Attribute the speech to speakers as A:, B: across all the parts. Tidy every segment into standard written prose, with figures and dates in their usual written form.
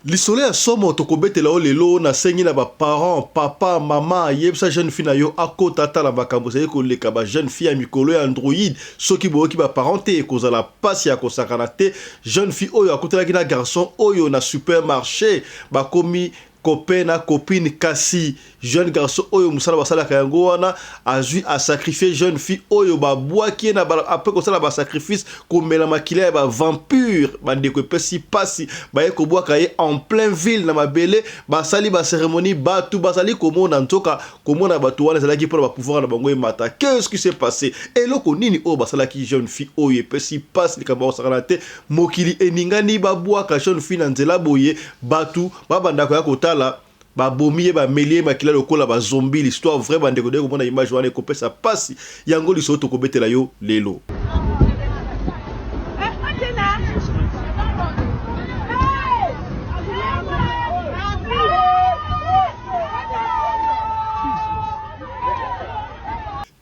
A: Lisole ya somo tokobetela o lelo na sengi na ba parents, papa, maman, yebsa jeune fille na yo akota tala makambo seye ko leka ba jeune fille ya mikolo ya Android soki boyoki ba parenté ekozala pasi ya kosakana te jeune fille oyo akotelaki na garçon oyo na supermarché bakomi copain na copine kasi jeune garçon oyo musala basalaka yango wana azui a sacrifier jeune fille oyo babwaki na après kosala ba sacrifice komela makila ya ba vampire bandeko epesi pasi baye kobwaka ye en plein ville na mabele basali ba cérémonie batu basali komona ntoka komona batu wana ezalaki mpona bapouvoir na bango emata. Qu'est-ce qui s'est passé? Eloko nini oyo basalaki jeune fille oyo epesi pasi likambo osakana te mokili eningani babwaka jeune fille na nzela boye batu babandako ya kotala ba bomiye ba melie makila lokola ba zombie. L'histoire vrai bandeko de komona image wana ekopesa pasi yango liso to kobetela yo lelo.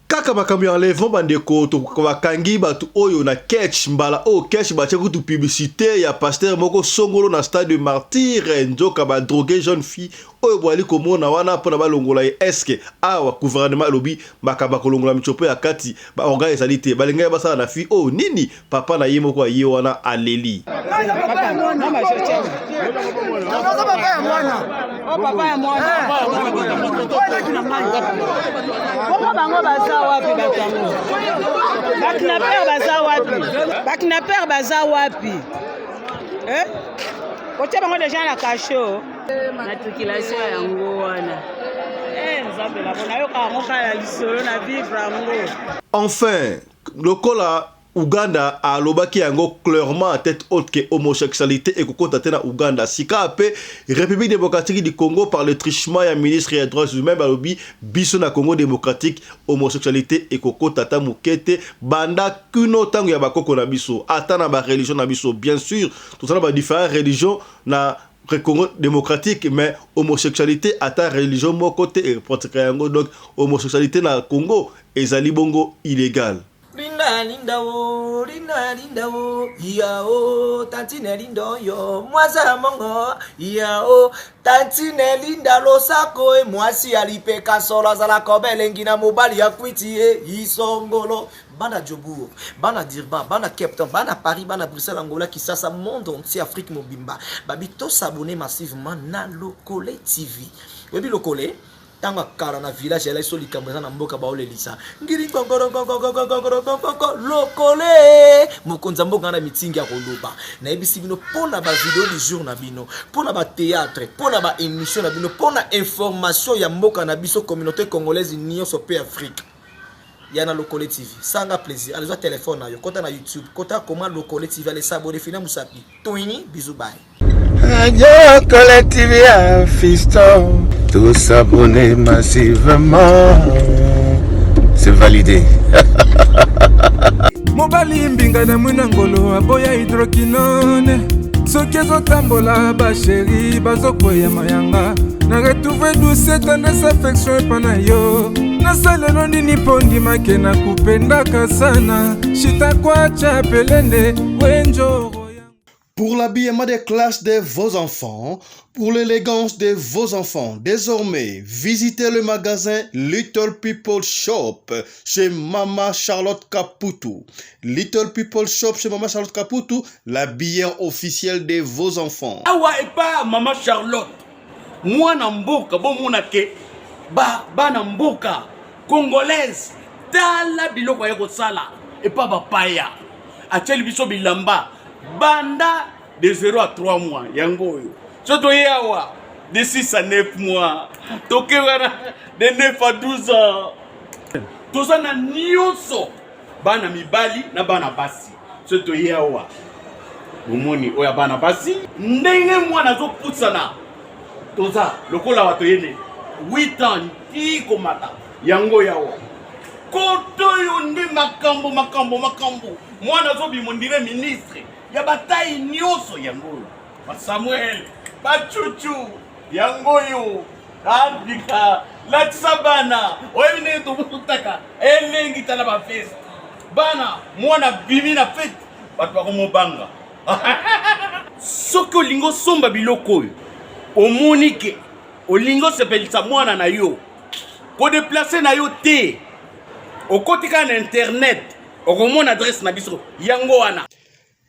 A: Kaka makambo ya enlèvement bandeko to bakangi batu oyo na catch mbala o catch batia kutu publicité ya pasteur moko songolo na stade de martyr nzoka ba droguer jeune fille oyo boali komona wana pona balongola ye eske awa gouvernement lobi makaba kolongola michopo ya kati ba orga ezali te balenga basala na fille o nini papa na ye moko aye wana aleli
B: Bakinaper baza wapi? Kote bango deja na kasho matriculation yango wana. Nzambe la bona yo ka ngoka ya lisolo na vivre yango.
A: Enfin, lokola Uganda a lobaki yango clairement à tête haute que homosexualité et kokota te na Uganda sika ape République démocratique du Congo par le trichement ya ministre ya droits humains balobi biso na Congo démocratique homosexualité et kokota ta mukete banda kuno tango ya bakoko na biso ata na ba religion na biso bien sûr tout ça na ba différentes religions na Congo démocratique mais homosexualité ata religion moko te et pratique yango donc homosexualité na Congo ezali bongo illégal.
C: Linda o, yao, tantine lindo yo, mwaza mongo, yao, tantine linda lo sako e mwasi alipe kasola za la kobelengi na mobali ya kwiti e isongolo. Bana Djobour, bana Dirban, bana Cape Town, bana Paris, bana Bruxelles, Angola, Kinshasa, monde entier, Afrique Mobimba. Babi to s'abonner massivement na Lokole TV. Webi Lokole tanga kara na village elle so likamboza na mboka ba olelisa ngiri ngongoro Lokole mokonza mboka na mitingi ya koloba na ebisi bino pona ba vidéo du jour na bino pona ba théâtre pona ba émission na bino pona information ya mboka na biso communauté congolaise nyonso pe Afrique yana Lokole TV sanga plaisir allez téléphone na yo kota na YouTube kota comment Lokole TV allez s'abonner fina musapi toini bisous bye
D: Radio Lokole TV à fiston. Tous s'abonner massivement. C'est validé.
E: Mobali mbinga na mwinangolo aboya hydroquinone. Soki ezotambola ba chéri bazokoya mayanga. Na retrouver douce tendresse affection epana yo. Nasalelo nini pondi make na kupendaka sana. Shitakwacha pelende wenjo.
A: Pour l'habillement des classes de vos enfants, pour l'élégance de vos enfants, désormais, visitez le magasin Little People Shop chez Mama Charlotte Caputo. Little People Shop chez Mama Charlotte Caputo, la bière officielle de vos enfants.
F: Awa et pas Mama Charlotte. Moi namboka bon monake ba namboka congolaise tala biloko ya kosala et pas bapaya. Acheli biso bilamba. Banda de 0 à 3 mois, yango yo. Soto yawa de 6 à 9 mois. Toke wana de 9 à 12 ans. Toza na nyonso. Bana mibali na bana basi. Soto yawa. Bomoni oya bana basi. Ndenge mwana zo putsana. Toza lokola wato yene 8 ans iko mata. Yango yawa. Koto yo ndi makambo. Mwana zo bimondire ministre. Ya bataille nyoso yango ba Samuel ba Chuchu yango yo Afrika la tsabana oyine to mutaka elengi tala ba fest bana mwana bimi na fete batu ba komobanga soki olingo somba biloko oyo omoni ke olingo sepelisa mwana na yo kodeplace na yo te okotika na internet okomona adresse na biso yango wana.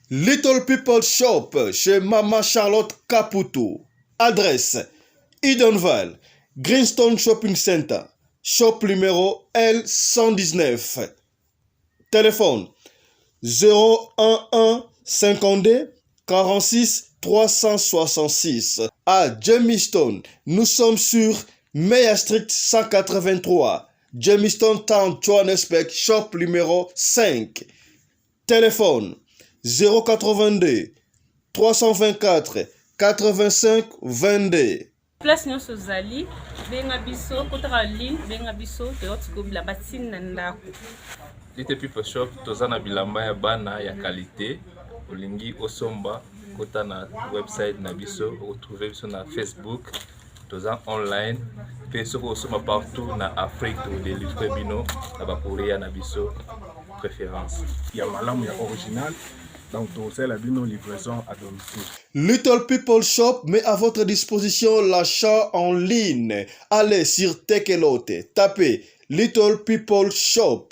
A: Little People Shop chez Maman Charlotte Caputo. Adresse Edenval, Greenstone Shopping Center, shop numéro L119. Téléphone 011 52 46 366. À Jamestown, nous sommes sur Meyer Street 183. Jamestown Town, Johannesburg, shop numéro 5. Téléphone 082 324 85 22.
G: Place nyonso zali benga biso kotaka ligne benga biso teotiko bila batine na ndako.
H: Little People Shop tozana bilamba ya bana ya qualité olingi osomba kota na website na biso retrouver biso na Facebook toza online pe soko osoma partout na Afrique to délivrer bino na ba courrier na biso préférence
I: ya malamu ya original. Donc, c'est la livraison à domicile.
A: Little People Shop met à votre disposition l'achat en ligne. Allez sur Tekelote, tapez Little People Shop.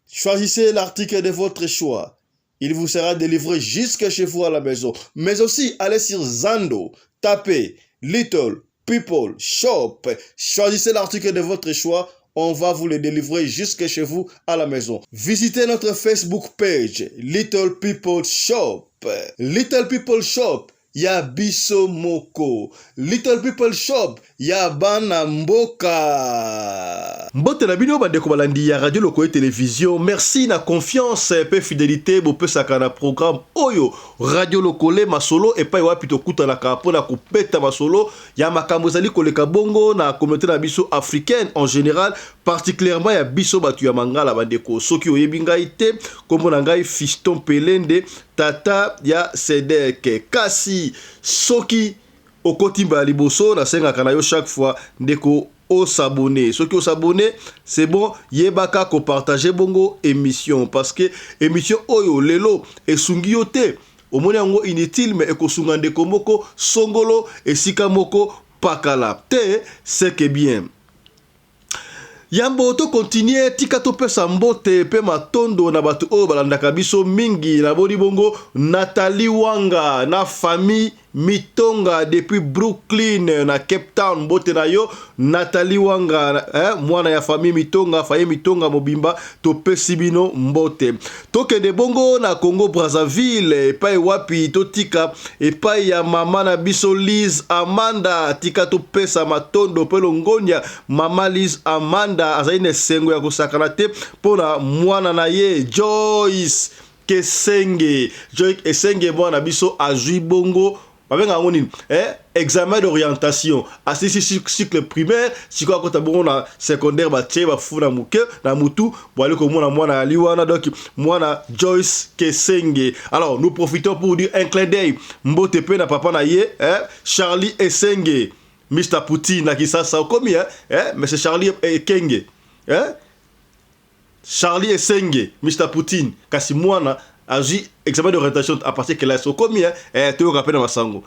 A: Choisissez l'article de votre choix. Il vous sera délivré jusque chez vous à la maison. Mais aussi, allez sur Zando, tapez Little People Shop. Choisissez l'article de votre choix. On va vous le délivrer jusque chez vous à la maison. Visitez notre Facebook page, Little People Shop. Little People Shop, ya biso moko. Little People Shop, ya bana mboka. Mbote na bino bande ko balandi ya radio loko et télévision. Merci na confiance pe fidélité bo pe sakana programme oyo radio lokole masolo et pa wapi to kuta na kapo na kopeta masolo ya makambo zali koleka bongo na communauté na biso africaine en général, particulièrement ya biso batu ya mangala bandeko. Soki oyebi ngai te kombo na ngai Fiston Pelende tata ya Sedeke kasi soki okotimba liboso na senga kana yo chaque fois ndeko o s'abonner. Ceux qui s'abonner, c'est bon, yebaka ko partager bongo émission parce que émission oyo lelo e sungiote au moni yango inutile mais eko sunga ndeko moko songolo et sika moko pakala te c'est que bien. Yambo to continue tika to pesa mbote pe matondo na batu o balandaka biso mingi na boni bongo Nathalie Wanga na famille Mitonga depuis Brooklyn na Cape Town mbote na yo Nathalie Wanga mwana ya famille Mitonga mobimba to pesi bino mbote toke de bongo na Congo Brazzaville epai wapi to tika epai ya mama na biso Liz Amanda tika to pesa matondo pe longonya mama Liz Amanda azaine sengo ya kosakana te pona mwana na ye Joyce Kesenge mwana biso azui bongo examen d'orientation à ce cycle primaire si quoi quand bon na secondaire ba tché ba funa muke na mutu boale ko mona mwana liwana donc mwana Joyce Kesenge. Alors nous profitons pour dire un clin d'œil mbote pe na papa na ye Charlie Esenge Mr Poutine na kisasa combien mais c'est Charlie Ekenge Charlie Esenge Mr Poutine kasi mwana agi examen d'orientation à partir que là so combien tu rappelles dans masango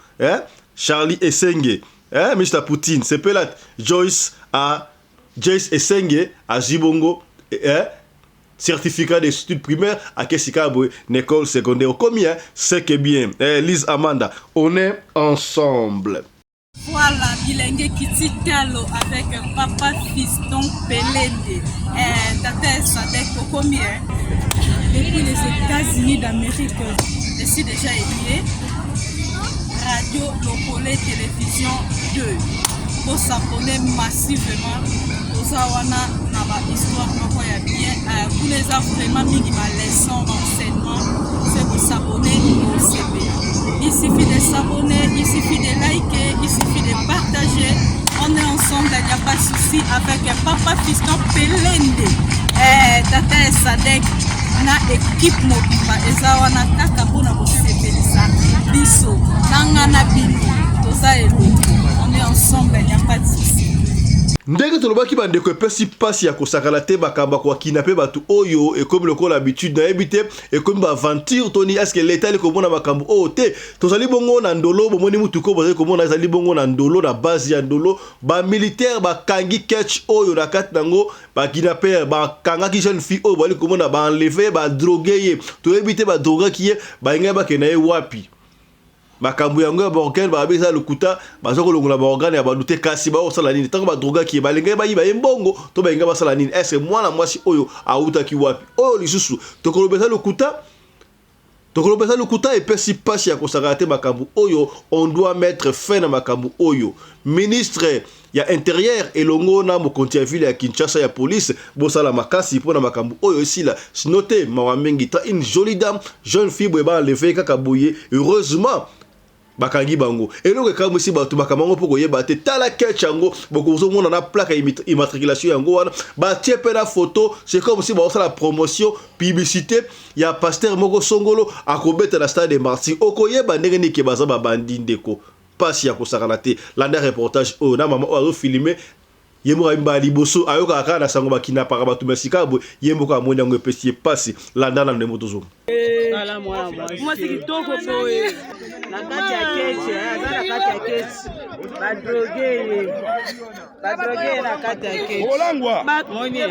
A: Charlie Esenge Mr Poutine c'est pelat Joyce Esenge à Jibongo certificat d'études primaires à Kessikabo école secondaire combien c'est que bien Lise Amanda on est ensemble.
G: Voilà, Bilengue Kititalo avec papa Fiston Pelende. Tata Sadek combien depuis les États-Unis d'Amérique, je suis déjà lié. Radio Lokole Télévision 2. Pour s'abonner massivement aux Awana, Naba Histoire, Makoya bien. Vous les avez vraiment mis ma leçon d'enseignement, c'est vous s'abonner au CP. Il suffit de s'abonner, il suffit de liker, il suffit de partager. On est ensemble, il n'y a pas de souci avec papa Fiston Pelende. Tata Sadek. Na équipe mobimba ezawa na kaka pona kosepelisa biso nanga na bino toza eloko on est ensemble il n'y a pas de souci.
A: ndenge tolobaki bandeko epesi pasi ya kosakala te bakamba kwa kinape batu oyo ekomi lokola habitude na ebite ekomi ba aventure toni est-ce que l'état li komona makambo o te tozali bongo na ndolo bomoni mutuko bozali komona ezali bongo na ndolo na base ya ndolo ba militaire bakangi catch oyo na kati nango ba kinape bakangaki jeune fille oyo bali komona ba enlever ba droguer ye to ebite ba droguer ki ye ba ngai bakena ye wapi makambo yango ya borgane babisa lokuta bazoko longola borgane ya balute kasi ba osala nini tango ba droga ki balinga ba yiba mbongo to ba inga basala nini est-ce mwana mwasi oyo auta ki wapi oyo lisusu tokolobesa lokuta epesi pasi ya kosaka te makambo oyo on doit mettre fin na makambo oyo ministre ya intérieur elongo na mokonti ya ville ya Kinshasa ya police bosala makasi pona makambo oyo sila sinote mawamengi ta une jolie dame jeune fille ba enlever kaka boye heureusement bakangi bango eloko kamwe si bato bakamango poko yeba te tala ketchango bokozo mona na plaque immatriculation yango wana ba tiepe na photo c'est comme si ba osala promotion publicité ya pasteur moko songolo akobeta na stade de Martyrs okoyeba ndenge ni ke baza ba bandi ndeko pasi ya kosakana te landa reportage o na mama o filmer yembo imba liboso ayoka aka na sango bakina para batu mesika bo yembo ka mona ngo epesi pasi landa na ndemo tozo
B: ala mwana mwasi kitoko poe na kati ya keche na kati ya keche badroge na kati ya keche moni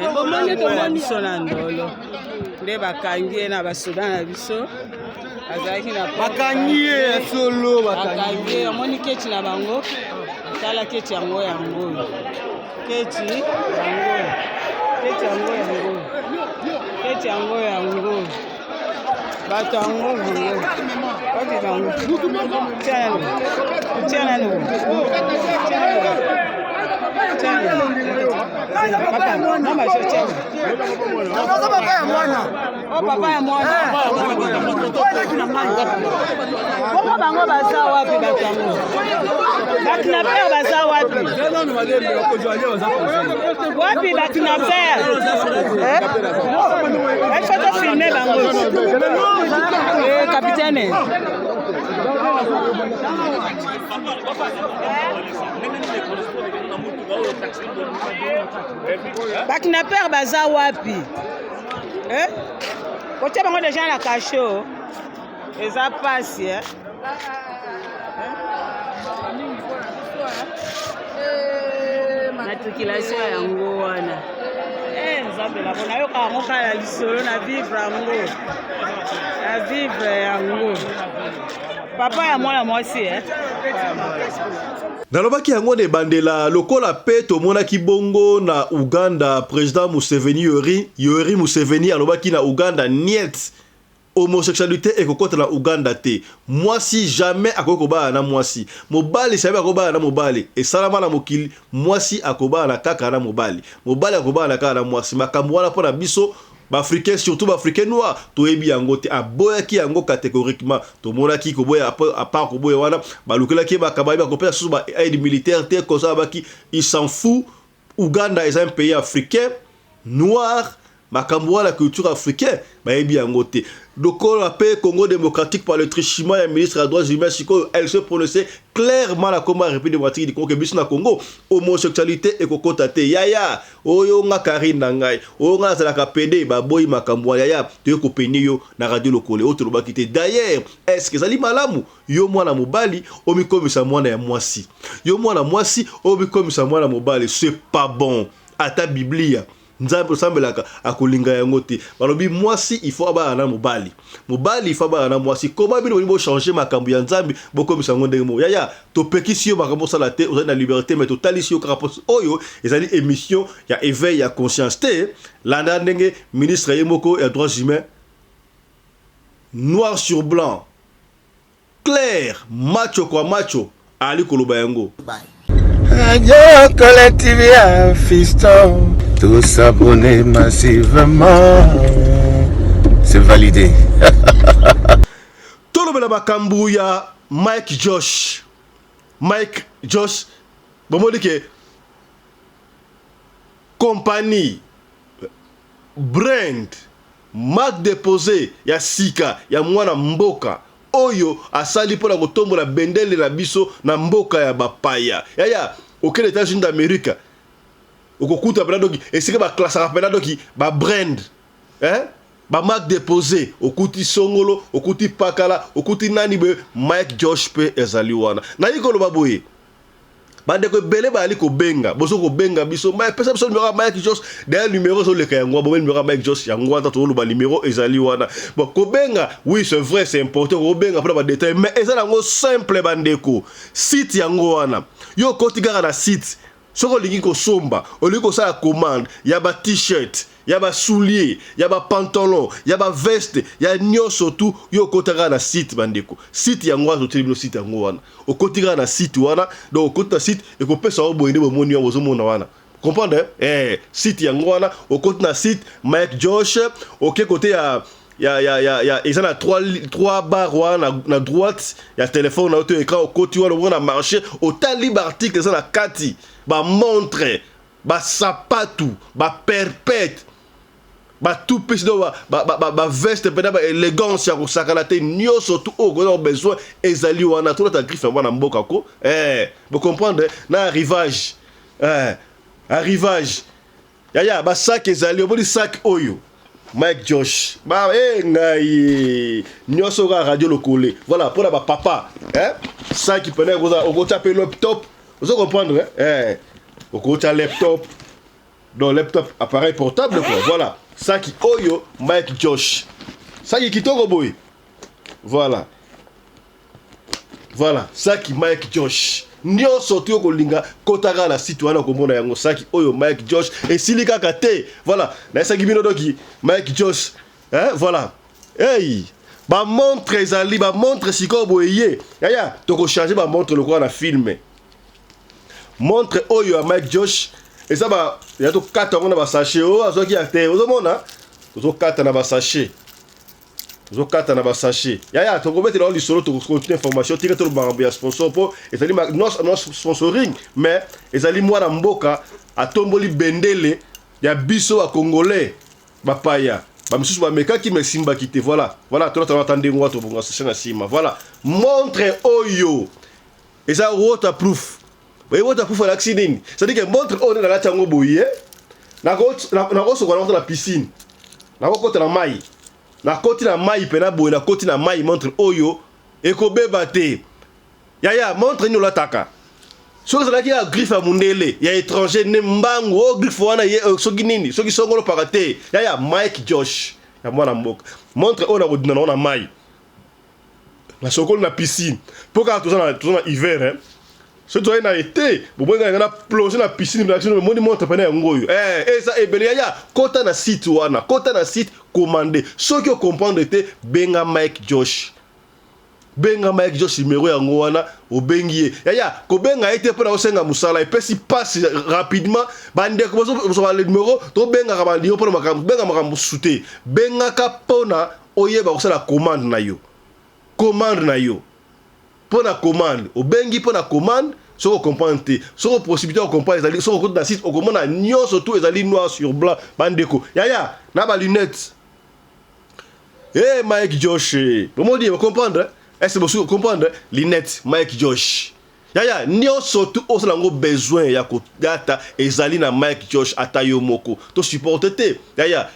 B: tomoni biso na ndolo nde bakangi na basoda na biso azalaki na
C: bakangi ye solo
B: bakangi omoni keche na bango tala keche yango keche yango bato yango papa ya mwana bango baza wapi bato yango bakinaper baza wapi bakinaper efoto filme bango capitaine bakinaper baza wapi kotia bango deja na kasho eza pasi matriculation yango wana nzambe labona yoka yango kala lisolo na vivre yango papa ya mwana mwasi
A: nalobaki yango de bandela lokola pe tomonaki bongo na Uganda président Museveni Yoweri Museveni alobaki na Uganda niet homosexualité ekokota na Uganda te mwasi jamais akokoba na mwasi mobali sabe akoba na mobali esalama na mokili mwasi akoba na kaka na mobali akoba na kaka na mwasi makambo wana pona biso Africain surtout Africain noir toyebi yango te aboyaki yango catégoriquement tomonaki koboya à part koboya wana balukelaki bakabali bakopesa susu ba aide militaire te kosa baki il s'en fout Uganda est un pays africain noir makambo la culture africaine bayebi yango te lokola pe Congo démocratique par le trichement ya ministre des droits humains siko elle se prononçait clairement la République démocratique du Congo que biso na Congo homosexualité ekokota te yaya oyo nga Karine ngai oyo nga zalaka pede baboyi makambo yaya to ko peni yo na radio lokole oto lobaki te d'ailleurs est-ce que zali malamu yo mwana mobali omikomisa mwana ya mwasi yo mwana mwasi omikomisa mwana mobali c'est pas bon ata biblia nzambe sambelaka akolinga yango te balobi mwasi il faut aba na mobali il faut aba na mwasi comment bino bo changer makambo ya nzambe bokomisa ngo ndenge mo yaya to pekisi yo makambo sala te ozali na liberté mais to talisi yo karapo oyo ezali émission ya éveil ya conscience te landa ndenge ministre yemoko ya droits humains noir sur blanc clair macho kwa macho ali koloba yango
D: Radio Collective ya Fiston, tous s'abonner massivement, c'est validé.
A: Tolobela makambu ya Mike Josh, bomodi ke compagnie brand marque déposée ya sika ya mwana mboka oyo asali pona kotombola bendele na biso na mboka ya bapaya yaya auquel États-Unis d'Amérique okokuta pena doki esika ba classe pena doki ba brand ba marque déposé okuti songolo okuti pakala okuti nani be Mike Josh pe ezali wana na yikolo baboye bande ko belé ba ali ko benga boso ko benga biso mais pesa biso numéro Mike Josh derrière numéro so le kayangwa bo numéro Mike Josh yangwa ta to lo ba numéro ezali wana bon ko benga oui c'est vrai c'est important ko benga pour ba détail mais ezala ngo simple bandeko site yango wana yo koti gara na site soko lingi ko somba oli ko sa commande ya ba t-shirt ya ba soulier ya ba pantalon ya ba veste ya nyoso tout yo kotaka na site bandeko site yango azo telebino site yango wana okotika na site wana donc okota site ekopesa oboyinde bomoni yo bozomona wana comprendre site yango wana okota na site Mike Josh ok côté ya ils ont 3 barres na droite ya téléphone na auto écran au côté wana marché au talib article ça na kati ba montre ba sapatu ba perpète ba tout petit ba veste pena ba élégance ya ko sakala te nyo surtout au gros besoin ezali wana tout ta griffe wana mboka ko vous comprendre na arrivage ya ba sac ezali obodi sac oyo Mike Josh ba ngai nyoso ga radio lokole voilà pour la papa sac qui pena ko taper laptop vous comprendre ko ta laptop dans laptop appareil portable quoi voilà ça qui oyo Mike Josh ça qui kitoko boy voilà ça qui Mike Josh nyo sorti ko linga kotaka la site wana ko mona yango ça qui oyo Mike Josh et silika kate voilà na ça qui bino doki Mike Josh voilà ba montre ezali ba montre siko boye ya to changer ba montre le quoi na filmer montre oyo Mike Josh et ça va il y a tout 4 ans na ba sachet azo ki acteur ozomona ozo 4 na ba sachet ya to ko mettre dans le solo to continuer information tire to ba ya sponsor po ezali non sponsoring mais ezali mwana mboka atomboli bendele ya biso wa congolais bapaya ba misusu ba meka ki mesimba kite voilà to attendre ngwa to bonga session na sima voilà montre oyo eza waterproof mais waterproof à l'accident c'est-à-dire que montre on est dans la tango boye na ko so ko na piscine na ko kota na mai na koti na mai pena boye na koti na mai montre oyo ekobeba te ya montre ni lataka so que ça qui a griffe à mundele ya étranger ne mbango griffe wana ye so ginini so ki songolo parate ya Mike Josh ya mwana mboka montre on a rodina na mai na sokolo na piscine pour quand tout ça hiver ce doit na été bon na plonger na piscine na moni montre pena ngoyo ça ebele ya kota na site wana kota na site commander ce que comprendre te benga Mike Josh numéro ya ngwana obengi ya ko benga été pona osenga musala et pesi passe rapidement bande ko so le numéro to benga ka bandi pona makambo benga makambo sute benga ka pona oyeba ko sala commande na yo pona commande obengi pona commande so comprendre te so possibilité de comprendre ezali so ko dans site o komona nyonso tout ezali noir sur blanc bandeko ya na ba lunettes Mike Josh comment dire comprendre est-ce que vous comprendre lunettes Mike Josh ya nyonso tout o sala ngo besoin ya ko data ezali na Mike Josh atayo moko to supporter te ya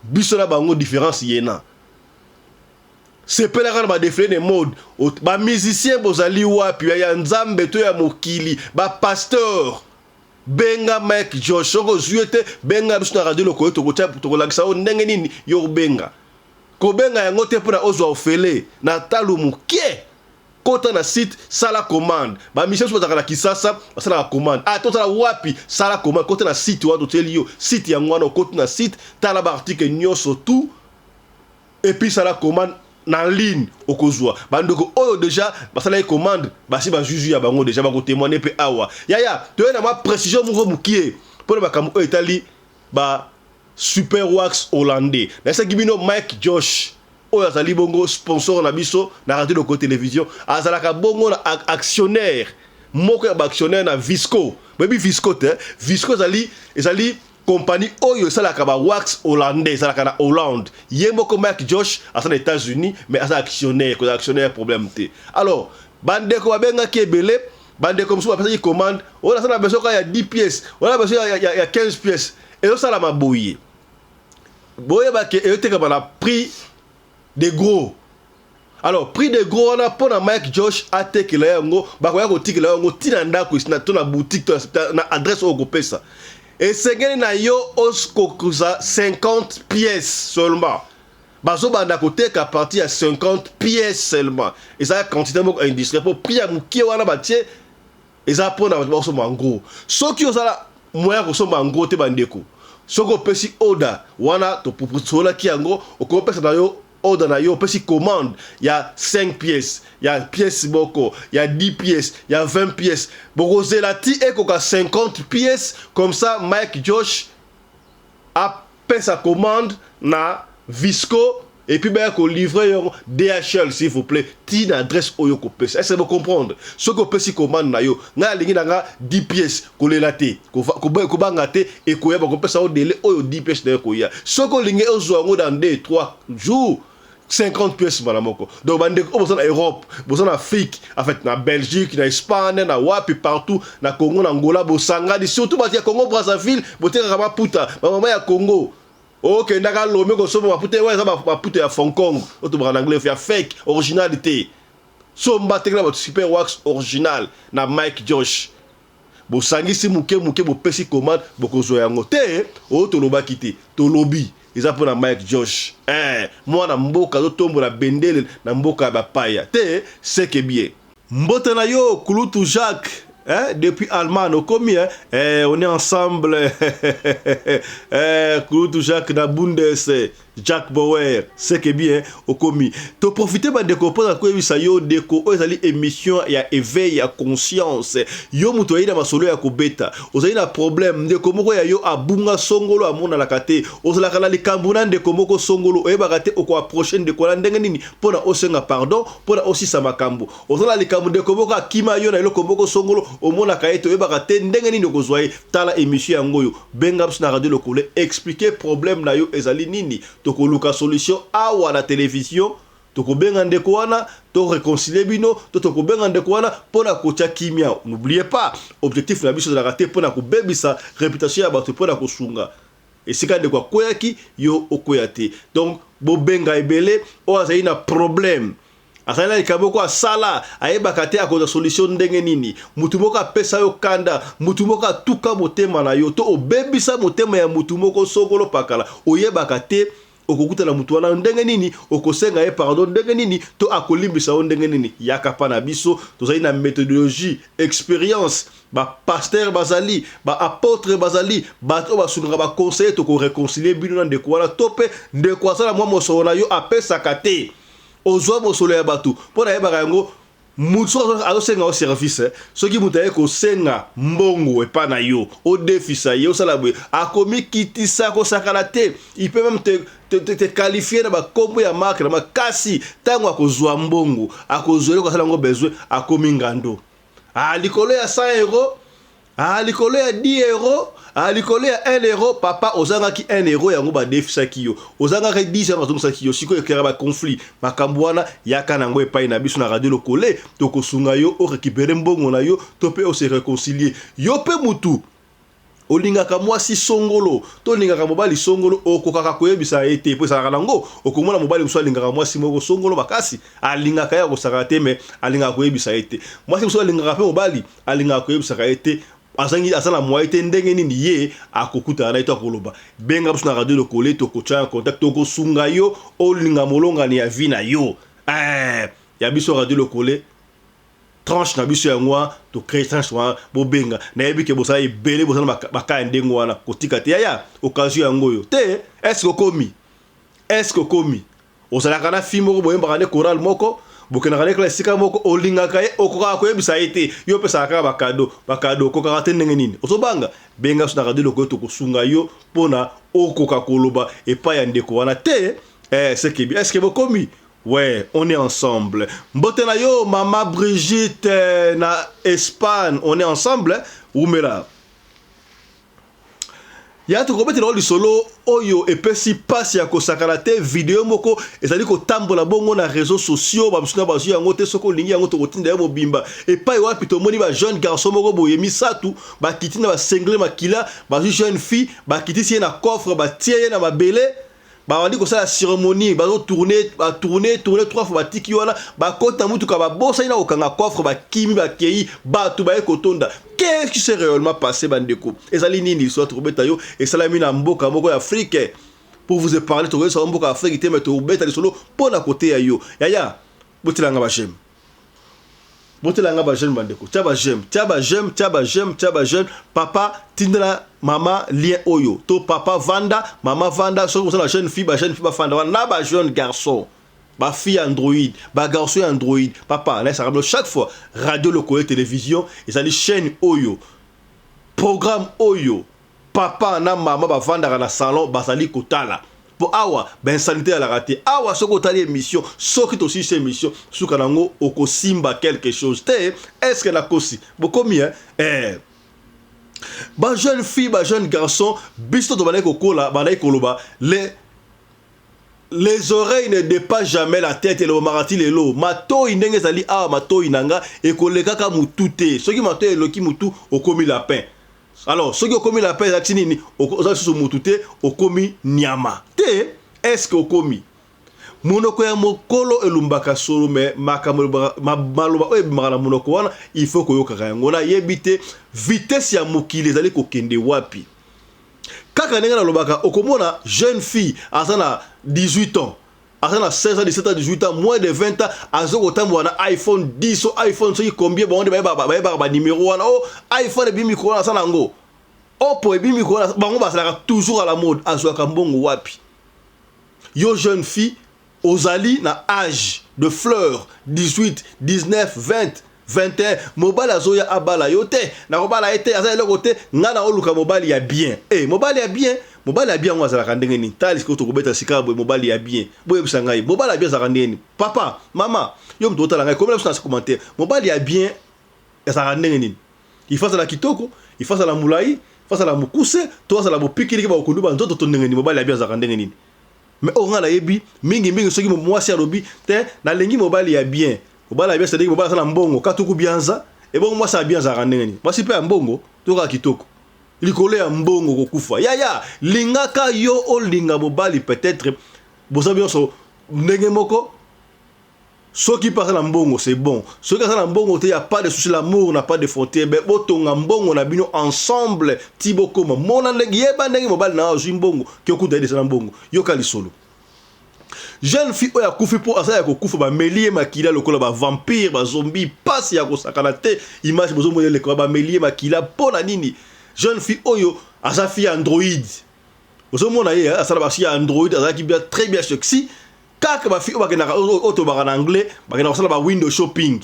A: biso na bango différence yena c'est pas la ba défilé de mode ba musicien bozali wapi ya nzambe to ya mokili ba pasteur benga Mike Josh soko zuete benga biso na radio loko to ko lakisa o ndenge nini yo benga ko benga yango te pona ozo ofele na talu mukie kota na site sala commande ba mission so takala kisasa sala commande to sala wapi sala commande kota na site wa to teli yo site yango wana kota na site tala ba article nyoso tout et puis sala commande na ligne okozwa bandoko oyo déjà basala commande basi ba juju ya bango déjà ba ko témoigner pe awa ya to na ma précision mo mukie pour ba kam o Italie ba super wax hollandais na ça gibino Mike Josh oyo azali bongo sponsor na biso na radio de télévision azalaka bongo na actionnaire moko ya ba actionnaire na Visco baby Visco ezali compagnie oyo salaka ba wax hollandais salaka na Hollande yemoko Mike Josh asa na États-Unis mais asa actionnaire problème te alors bandeko babenga ki ebele bande comme ça personne qui commande on a besoin il y a 10 pièces on a besoin il y a 15 pièces et ça la maboyer boye ba ke et comme la prix des gros alors prix des gros on a pour Mike Josh attaque là ngo ba ko ya ko tiki là ngo tina ndako na to na boutique na adresse au groupe ça et c'est gagné na yo osko kuza 50 pièces seulement bazo banda côté qu'à partir à 50 pièces seulement et ça quantité beaucoup industrielle pour pia mukie wana batie et ça pour na baso mango so ki osala moya ko so mango te bandeko so ko pesi order wana to proposola ki yango ko pesa na yo order na yo pesi commande il y a 5 pièces il y a pièces boko il y a 10 pièces il y a 20 pièces boko zelati e ko 50 pièces comme ça Mike Josh a fait sa commande na Visco et puis ben qu'on livre DHL s'il vous plaît tin adresse oyo ko pesa est-ce que vous comprendre ce que pesi commande na yo na lingi na 10 pièces ko lelate ko bangate et ko ya ba ko pesa o délai oyo 10 pièces na ko ya ce que lingi ozo ngo dans 2-3 jours 50 pièces malamoko donc bande ko bosa na Europe bosa na Afrique en fait na Belgique na Espagne na wapi partout na Congo na Angola bosanga surtout ba Congo Brazzaville boteka ka puta mama ya Congo. Ok, ndaka lomé ko somo mapute ouais ça mapute ya Hong Kong. Auto en anglais fait fake originalité. So mbatekla ba super wax original na Mike Josh. Bo sangisi muke bo pesi commande boko zo yango te o to loba kité to lobby. Ils appellent Mike Josh. Moi na mboka zo tombo na bendele na mboka ba paya. Te c'est que bien. Mbote na yo Kulutu Jacques. Depuis Allemagne, on est ensemble. Kulutu Jacques na Bundes, Jack Bauer, c'est que bien, au commis. Tu profites de comprendre à quoi il s'agit de quoi émission, il y a éveil, il y a conscience. Yo muto ina masolo ya kubeta. Oza ina problème de komoko ya yo abunga songolo amona la kate. Oza la kana likambuna de komoko songolo eba kate oko approcher de kola ndenge nini pona osenga pardon pona aussi sa makambo. Oza la likambu de komoko akima yo na ilo komoko songolo omona kaeto eba kate ndenge nini kozwaye tala émission yango yo. Benga na radio lokole expliquer problème na yo ezali nini. Toko luka solution awa na télévision toko benga ndeko wana to réconcilier bino toko benga ndeko wana pona kocha kimia. N'oubliez pas objectif na biso de la rater pona ko bebisa réputation ya bato pona ko sunga et sika de kwa koyaki yo okoyate donc bo benga ebele o azali na problème asala likaboko asala ayebaka te akoza solution ndenge nini mutu moko apesa yo kanda mutu moko atuka motema na yo to obebisa motema ya mutu moko sokolo pakala oyebaka te okokuta na mutu wana ndenge nini okosenga ye pardon ndenge nini to akolimbisa yo ndenge nini yaka pa na biso tozali na méthodologie expérience ba pasteur bazali ba apôtre bazali bato basunga ba conseiller to ko réconcilier bino na ndeko wana tope ndeko asala mwa mosolo na yo apesaka te ozwa mosolo ya bato pona yebaka yango mutu azosenga o service soki mutu aye kosenga mbongo epa na yo odefisa ye osala boye akomi kitisa kosakala te il peut même te qualifier na bakombo ya marque na makasi ntango akozwa mbongo akozwele kosala yango besoin akomi ngando likolo ya 100 euros likolo ya 10 euros likolo ya 1 euro papa ozangaki 1 euro yango badefisaki yo ozangaki 10 euros bazongisaki yo sikoyo ekera ba conflit makambo wana yaka nango epai na biso na radio lokole tokosunga yo o récupérer mbongo na yo to pe o se réconcilier yo pe mutu olingaka mwasi songolo to lingaka mobali songolo okokaka koyebisa ete po sala nango okomona mobali muso alingaka mwasi moko songolo bakasi alingaka ya kosaka te me alingaka koyebisa ete mwasi muso alingaka pe mobali alingaka koyebisa ete azangi asala moite ndenge nini ye akokuta na ito akoloba benga biso na radio lokole to kocha contact to kosunga yo olinga molonga ni ya vina yo ya biso radio lokole tranche na biso ya ngwa to créer tranche wa bo benga na yebi ke bosala ebele bosala makaya ndenge wana kotika te ya occasion yango yo te est-ce que komi osala kana film ko boyemba kana choral moko bokena kana klasika moko olingaka ye okoka koyebisa ete yo pesa ka bakado koka te ndenge nini osobanga benga so na radio lokole to kosunga yo pona okoka koloba epa ya ndeko wana te c'est que bien est-ce que bokomi. Ouais, on est ensemble. Mbotena yo, Mama Brigitte na Espagne, on est ensemble. Oumela. ya to kobete lo lisolo oyo epesi passe ya kosakana te video moko ezali kotambola bongo na réseaux sociaux ba msuna ba yango te soko lingi yango to kotinda ya mobimba et pa wapi to moni ba jeune garçon moko boye misatu ba kitina ba sengle makila ba jeune fille ba kitisi na coffre ba tie na mabele ba wandi ko sala cérémonie ba tourner 3 fois ba tiki wana ba kota mutu ka ba bosa ina okanga coffre ba kimi ba kei ba tu ba ekotonda. Qu'est-ce qui s'est réellement passé bandeko? Ezali nini soit robeta yo et salami na mboka moko africain pour vous parler to so mboka africain te meto beta lisolo pour na côté ya yo yaya botilanga ba jem bandeko tia ba jem papa tindela mama lien oyo to papa vanda mama vanda so ko la jeune fille ba vanda na ba jeune garçon ba fille Android, ba garçon Android, papa, là ça ramène chaque fois radio local télévision, et ça dit chaîne Oyo, programme Oyo, papa na maman ba vendre na salon, ba sali kotala. Pour awa, ben sanité à la raté. Awa so kotali émission, so qui aussi cette émission, sous kanango oko simba quelque chose. Est-ce que la kosi? Beaucoup mieux ba jeune fille, ba jeune garçon, bisto to banay kokola, banay koloba, les oreilles ne dépassent jamais la tête et le marati le lo mato indenge zali a mato inanga et koleka ka mutute ceux qui mato eloki mutu okomi lapin alors ceux qui okomi lapin za tinini oza susu mutute okomi nyama te est-ce que okomi monoko ya mokolo elumbaka solo me makamalo maloba oye bimaka monoko wana il faut koyoka yango na yebite vitesse ya mokili ezali kokende wapi. Kaka nenga na lobaka okomona jeune fille azana 18 ans azana 16 ans 17 ans 18 ans moins de 20 ans azoko tambo na iPhone 10 ou iPhone soki combien ba ba numéro wana oh iPhone bi micro na sana ngo Oppo bi micro na bango basala toujours à la mode azwaka mbongo wapi. Yo jeune fille ozali na âge de fleur 18 19 20 21 mobile azoya abala yote na mobile ete azali lokote ngana oluka mobile ya bien mobile ya bien ngwa zala ndenge ni tali ko to kobeta sikabo mobile ya bien boye bisangai mobile ya bien zala ndenge papa mama yo mtu otala ngai comme ça dans commentaire mobile ya bien zala ndenge ni il faut la kitoko il faut la mulai il faut la mukuse to za la bopikiri ke ba okundu ba nzoto to ndenge ni mobile ya bien zala ndenge ni mais ongala yebi mingi soki mo mwasi alobi te na lengi mobile ya bien mobala bien c'est-à-dire mobala sana mbongo katuku bianza et bon moi ça bianza raneni moi si pe mbongo to ka kitoko likole ya mbongo kokufa ya lingaka yo o linga mobali peut-être bosa bien so ndenge moko ce qui passe na mbongo c'est bon ce qui passe na mbongo te y a pas de souci, l'amour n'a pas de frontières mais botonga mbongo na bino ensemble tiboko mona ndenge yeba ndenge mobali na ozu mbongo ki okuta de sana mbongo yo kali solo. Jeune fille oya kufi po asa ya kokufa ba melie makila lokola ba vampire ba zombie passe ya kosakana te image bozo moye le ba melie makila pona nini jeune fille oyo asa fille Android bozo mona ye asa ba fille Android asa ki bien très bien sexy kaka ba fille ba kenaka auto ba en anglais ba kenaka sala ba window shopping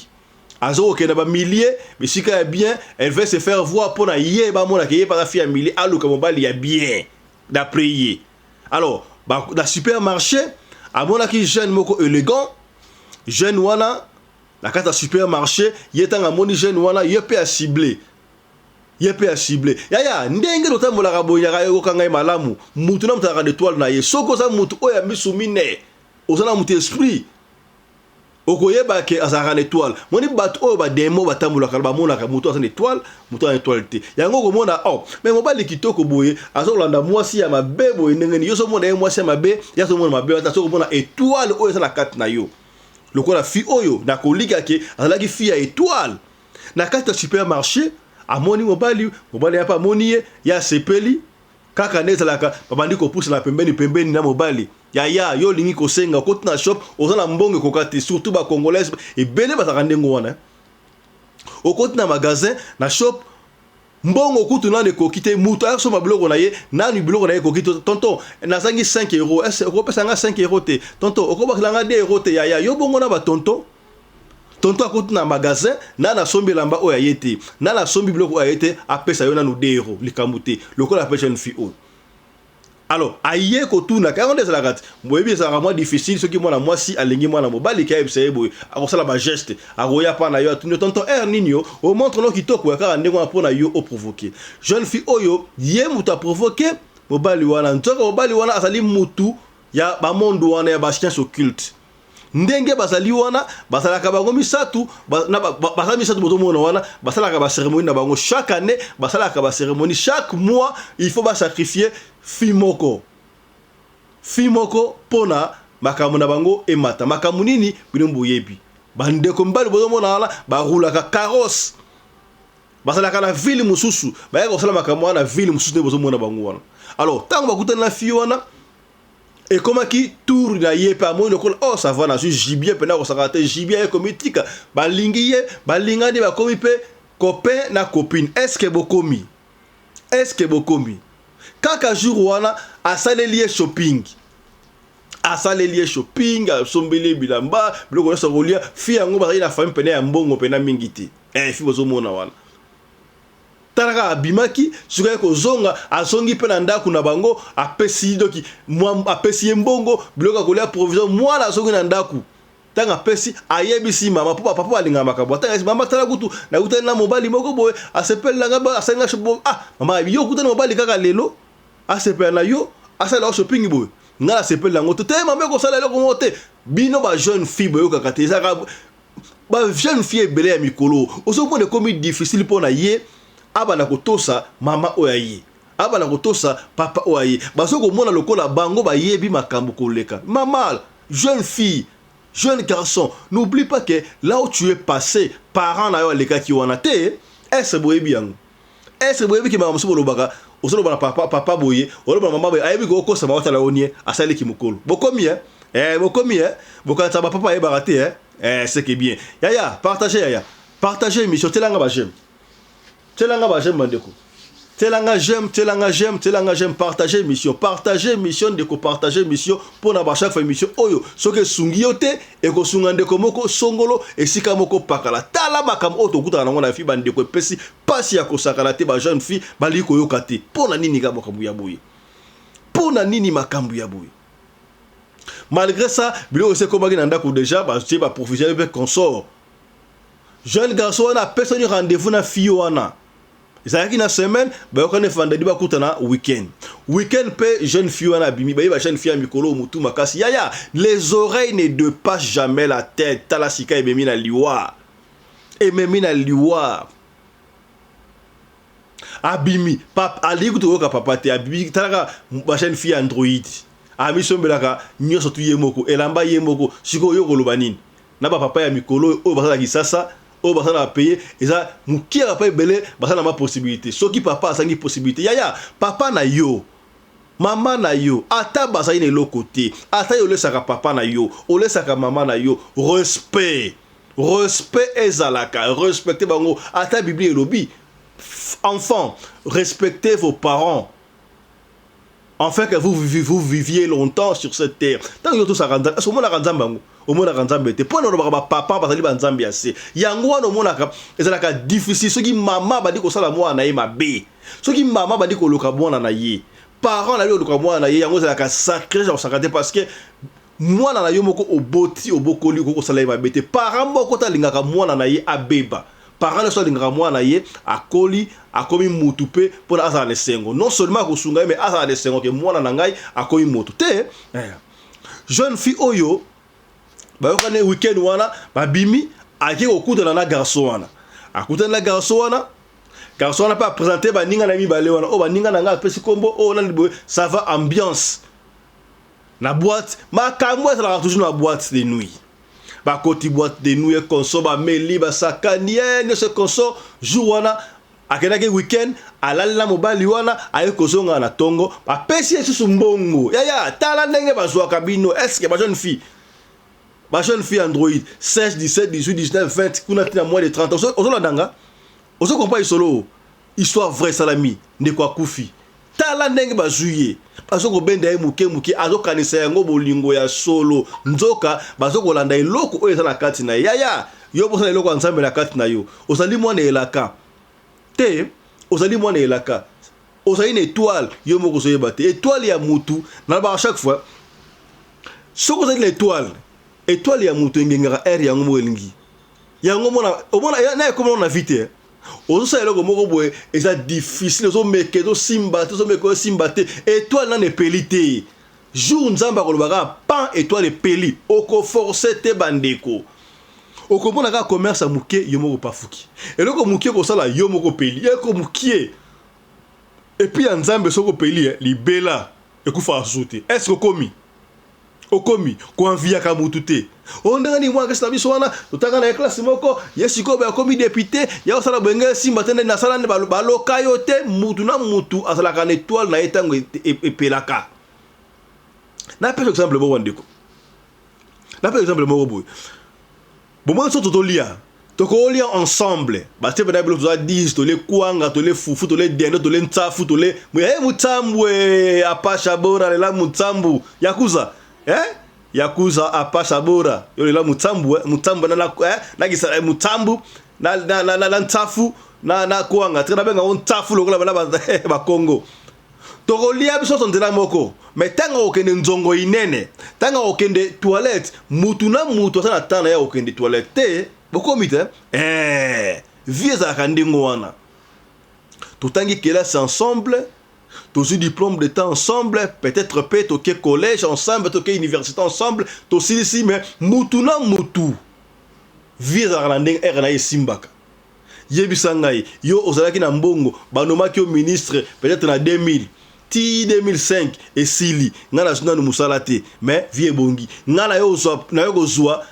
A: azo ke na ba millier mais si ka bien elle veut se faire voir pona ye ba mona ke ye pa fille millier aluka mobali ya bien d'après ye alors ba na supermarché à mon aki jeune moko élégant jeune wana la carte à supermarché yetanga moni jeune wana yepe à cibler ya ndenge lotambola kaboya kayo kanga malamu mutu na mutaka de toile na ye soko za mutu oya misumine ozana mutu esprit okoyeba ke azaka étoile moni bat oyo ba demo batambola kalba mona ka mutu azana étoile mutu ana étoile te yango ko mona oh mais mobali kitoko boye azolanda mwasi ya mabe boye ndenge yo so mona ye mwasi ya mabe ya so mona mabe ata so ko mona étoile oyo na carte na yo lokola fi oyo na kolika ke azalaki fi ya étoile na carte ya supermarché amoni mobali ya pa moni ye ya sepeli kaka nezalaka babandi ko pousse la pembeni na mobali ya yo lingi ko senga ko na shop ozana mbongo ko kati surtout ba congolaise et bele ba zakandengo wana o ko na magasin na shop mbongo kutu na ne ko kite muto aso mabloko na ye na ni bloko na ye ko kite tonton na zangi 5 €. Est-ce ko pesa nga 5 € te tonton o ko ba nga 2 € te ya yo bongo na ba tonton akutu na magasin na sombi lamba oya yete na sombi bloko oya yete apesa yo na no 2 € likamute lokola pesa une fille o alors aye ko tuna ka onde la rat moyebi ça vraiment difficile ce qui moi na moi si alingi moi na mobali ka ebisa yebo akosala ba geste aroya pa na yo tunu tonton ninyo o montre no kitoko ya ka ndeko na pona yo o provoquer jeune fille oyo ye muta provoquer mobali wana nzoka mobali wana azali mutu ya ba monde wana ya ba science occulte ndenge bazali wana basalaka bango misatu basala misatu botomona wana basalaka ba cérémonie na bango chaque année basalaka ba cérémonie chaque mois il faut ba sacrifier fimoko pona makambo na bango emata makambo nini bino boyebi bandeko mbali botomona wana barulaka carrosse basalaka na ville mususu bayaka kosala makambo wana ville mususu nde bozomona bango wana alors tango bakutana na fille wana et comment qui tour na yepe amoni lokola oh ça va na su gibier pena ko sakate gibier komitika balingi ye balingani bakomi pe copain na copine est-ce que bokomi kaka jour wana asaleli shopping sombele bilamba biloko so rolia fi yango bazali na famille pena ya mbongo pena mingiti fi bozomona wana talaka abimaki suka ko zonga azongi pe na ndaku na bango apesi doki apesi mbongo biloko kolia provision mwana azongi na ndaku tanga apesi ayebisi mama papa alinga makabo tanga mama tala kutu na kutana na mobali moko boye asepela nga ba asenga shopo mama yo kutana mobali kaka lelo asepela na yo asala shopping boye nga asepela ngo te mama ko sala loko mote bino ba jeune fille boye kaka te zaka ba jeune fille belé ya mikolo osomone komi difficile pona ye abana kotosa mama oyaye abana kotosa papa oyaye basoko mona lokola bango bayebi makambo koleka mama jeune fille jeune garçon n'oublie pas que là où tu es passé parents na yo aleka ki wana te est-ce boyebi yango est-ce boyebi ki mama musubo lobaka osolo bana papa boye oloba mama boye ayebi ko kosa ba watala onie asali ki mukolo bokomi bokata papa yeba raté c'est que bien yaya partagez émission telanga ba j'aime telanga ba j'aime bandeko telanga j'aime partager mission de ko partager mission pour na ba chaque fois mission oyo soke sungi yote e ko sunga ndeko moko songolo esika moko pakala tala makam oto kutana ngo na fi bandeko pesi pasi ya ko sakala te ba jeune fille bali ko yokate pona nini ka makambu ya boye pona nini makambu ya boye malgré ça bilo c'est comme na ndako déjà ba tu ba professionnel be consort jeune garçon na personne rendez-vous na fille wana ezalaki na semaine bayokane vendredi bakutana week-end pe jeune fille wana bimi ba jeune fille mikolo mutu makasi yaya les oreilles ne dépassent jamais la tête tala sika ememi na liwa abimi papa ali kutoka papa te abimi talaka ba jeune fille android ami sombelaka nyoso tu yemoko elamba yemoko siko yo koloba nini na ba papa ya mikolo o basala kisasa o basala payer eza mukia pa belé basala ma possibilité soki papa asangi possibilité yaya papa na yo mama na yo ata basali ne lokote ata yo lesaka papa na yo o lesaka mama na yo respect ezalaka respectez bango ata bible elobi enfant respectez vos parents afin que vous viviez longtemps sur cette terre. Tant que tout ça randa, est-ce que mon aranzamba au mon aranzamba te point no papa bazali banzambi assez. Yango no monaka ezalaka difficile soki mama badi ko sala mwana na ye mabe. Soki mama badi ko loka mwana na ye. Parents na yo loka mwana na ye yango ezalaka sacré genre sakate parce que mwana na yo moko oboti obokoli ko sala ye mabe te. Parents moko ta lingaka mwana na ye abeba. Parents ne sont lingaka mwana ye akoli akomi mutu pe pour azala lesengo non seulement ko sunga mais azala lesengo ke mwana na ngai akomi mutu te jeune fille oyo ba yokane weekend wana babimi ake okutana na garçon wana akutana na garçon wana pas présenter ba ninga na mibale wana o ba ninga na nga pesi kombo o na libo ça va ambiance na boîte makambo ezala toujours na boîte de nuit ba koti boîte de nuit conso ba meli ba sakani ne se conso jour wana akenaki weekend alala mobali wana aye kozonga na tongo apesi esusu mbongo yaya tala ndenge bazwaka bino est-ce que ba jeune fille android 16 17 18 19 20 kuna tina moins de 30 ans ozola danga ozo comprendre solo histoire vraie salami ndeko akufi tala ndenge bazuye bazoko benda ye muke azokanisa yango bolingo ya solo nzoka bazoko landa eloko oyo eza na kati na yaya yo bosala eloko ya nzambe na kati na yo ozali mwana elaka te ozali mwana elaka ozali une étoile yo moko zoyeba te étoile ya mutu na ba chaque fois soko ozali l'étoile ya mutu ngengaka air yango mo elingi yango mona omona na komona na vite ozosa eloko moko boye eza difficile ozomeke simba te étoile nane epeli te jour nzambe akolobaka pan étoile epeli okoforce te bandeko okomona kaka commerce moke yo moko pafuki eloko moke kosala yo moko peli eko mokie epuis ya nzambe soko peli libela ekufa asuti est-ce okomi koanviaka mutu te ondanga ni mwa kesa biso wana totanga na classe moko yesiko ba komi député ya osala benge simba tende na sala ne baloka yo te mutu na mutu asala ka étoile na etango epelaka na pe exemple bo wandeko na pe exemple moko boy bon moi soto tolia tokolia ensemble ba te bana bilo to 10 to le kuanga to le fufu to le dendo to le ntsafu to le mutambwe apasha bora la mutsambu yakuza apasha bora yo la mutsambu na gisa mutambu na ntsafu na kuanga tena benga on ntsafu lokola ba Congo tokolia biso tondela moko mais tanga okende nzongo inene tanga okende toilette mutu na mutu asana tana ya okende toilette te bokomite vie za kandingo wana totangi classe ensemble tous diplôme de temps ensemble peut-être toke collège ensemble toke université ensemble tosi ici mais mutu na mutu vie za kandingo na isimbaka yebisa ngai yo ozalaki na mbongo banomaki yo ministre peut-être na 2000 ti 2005 esili ngana zuna no musala te mais vie bongi ngana yo kozwa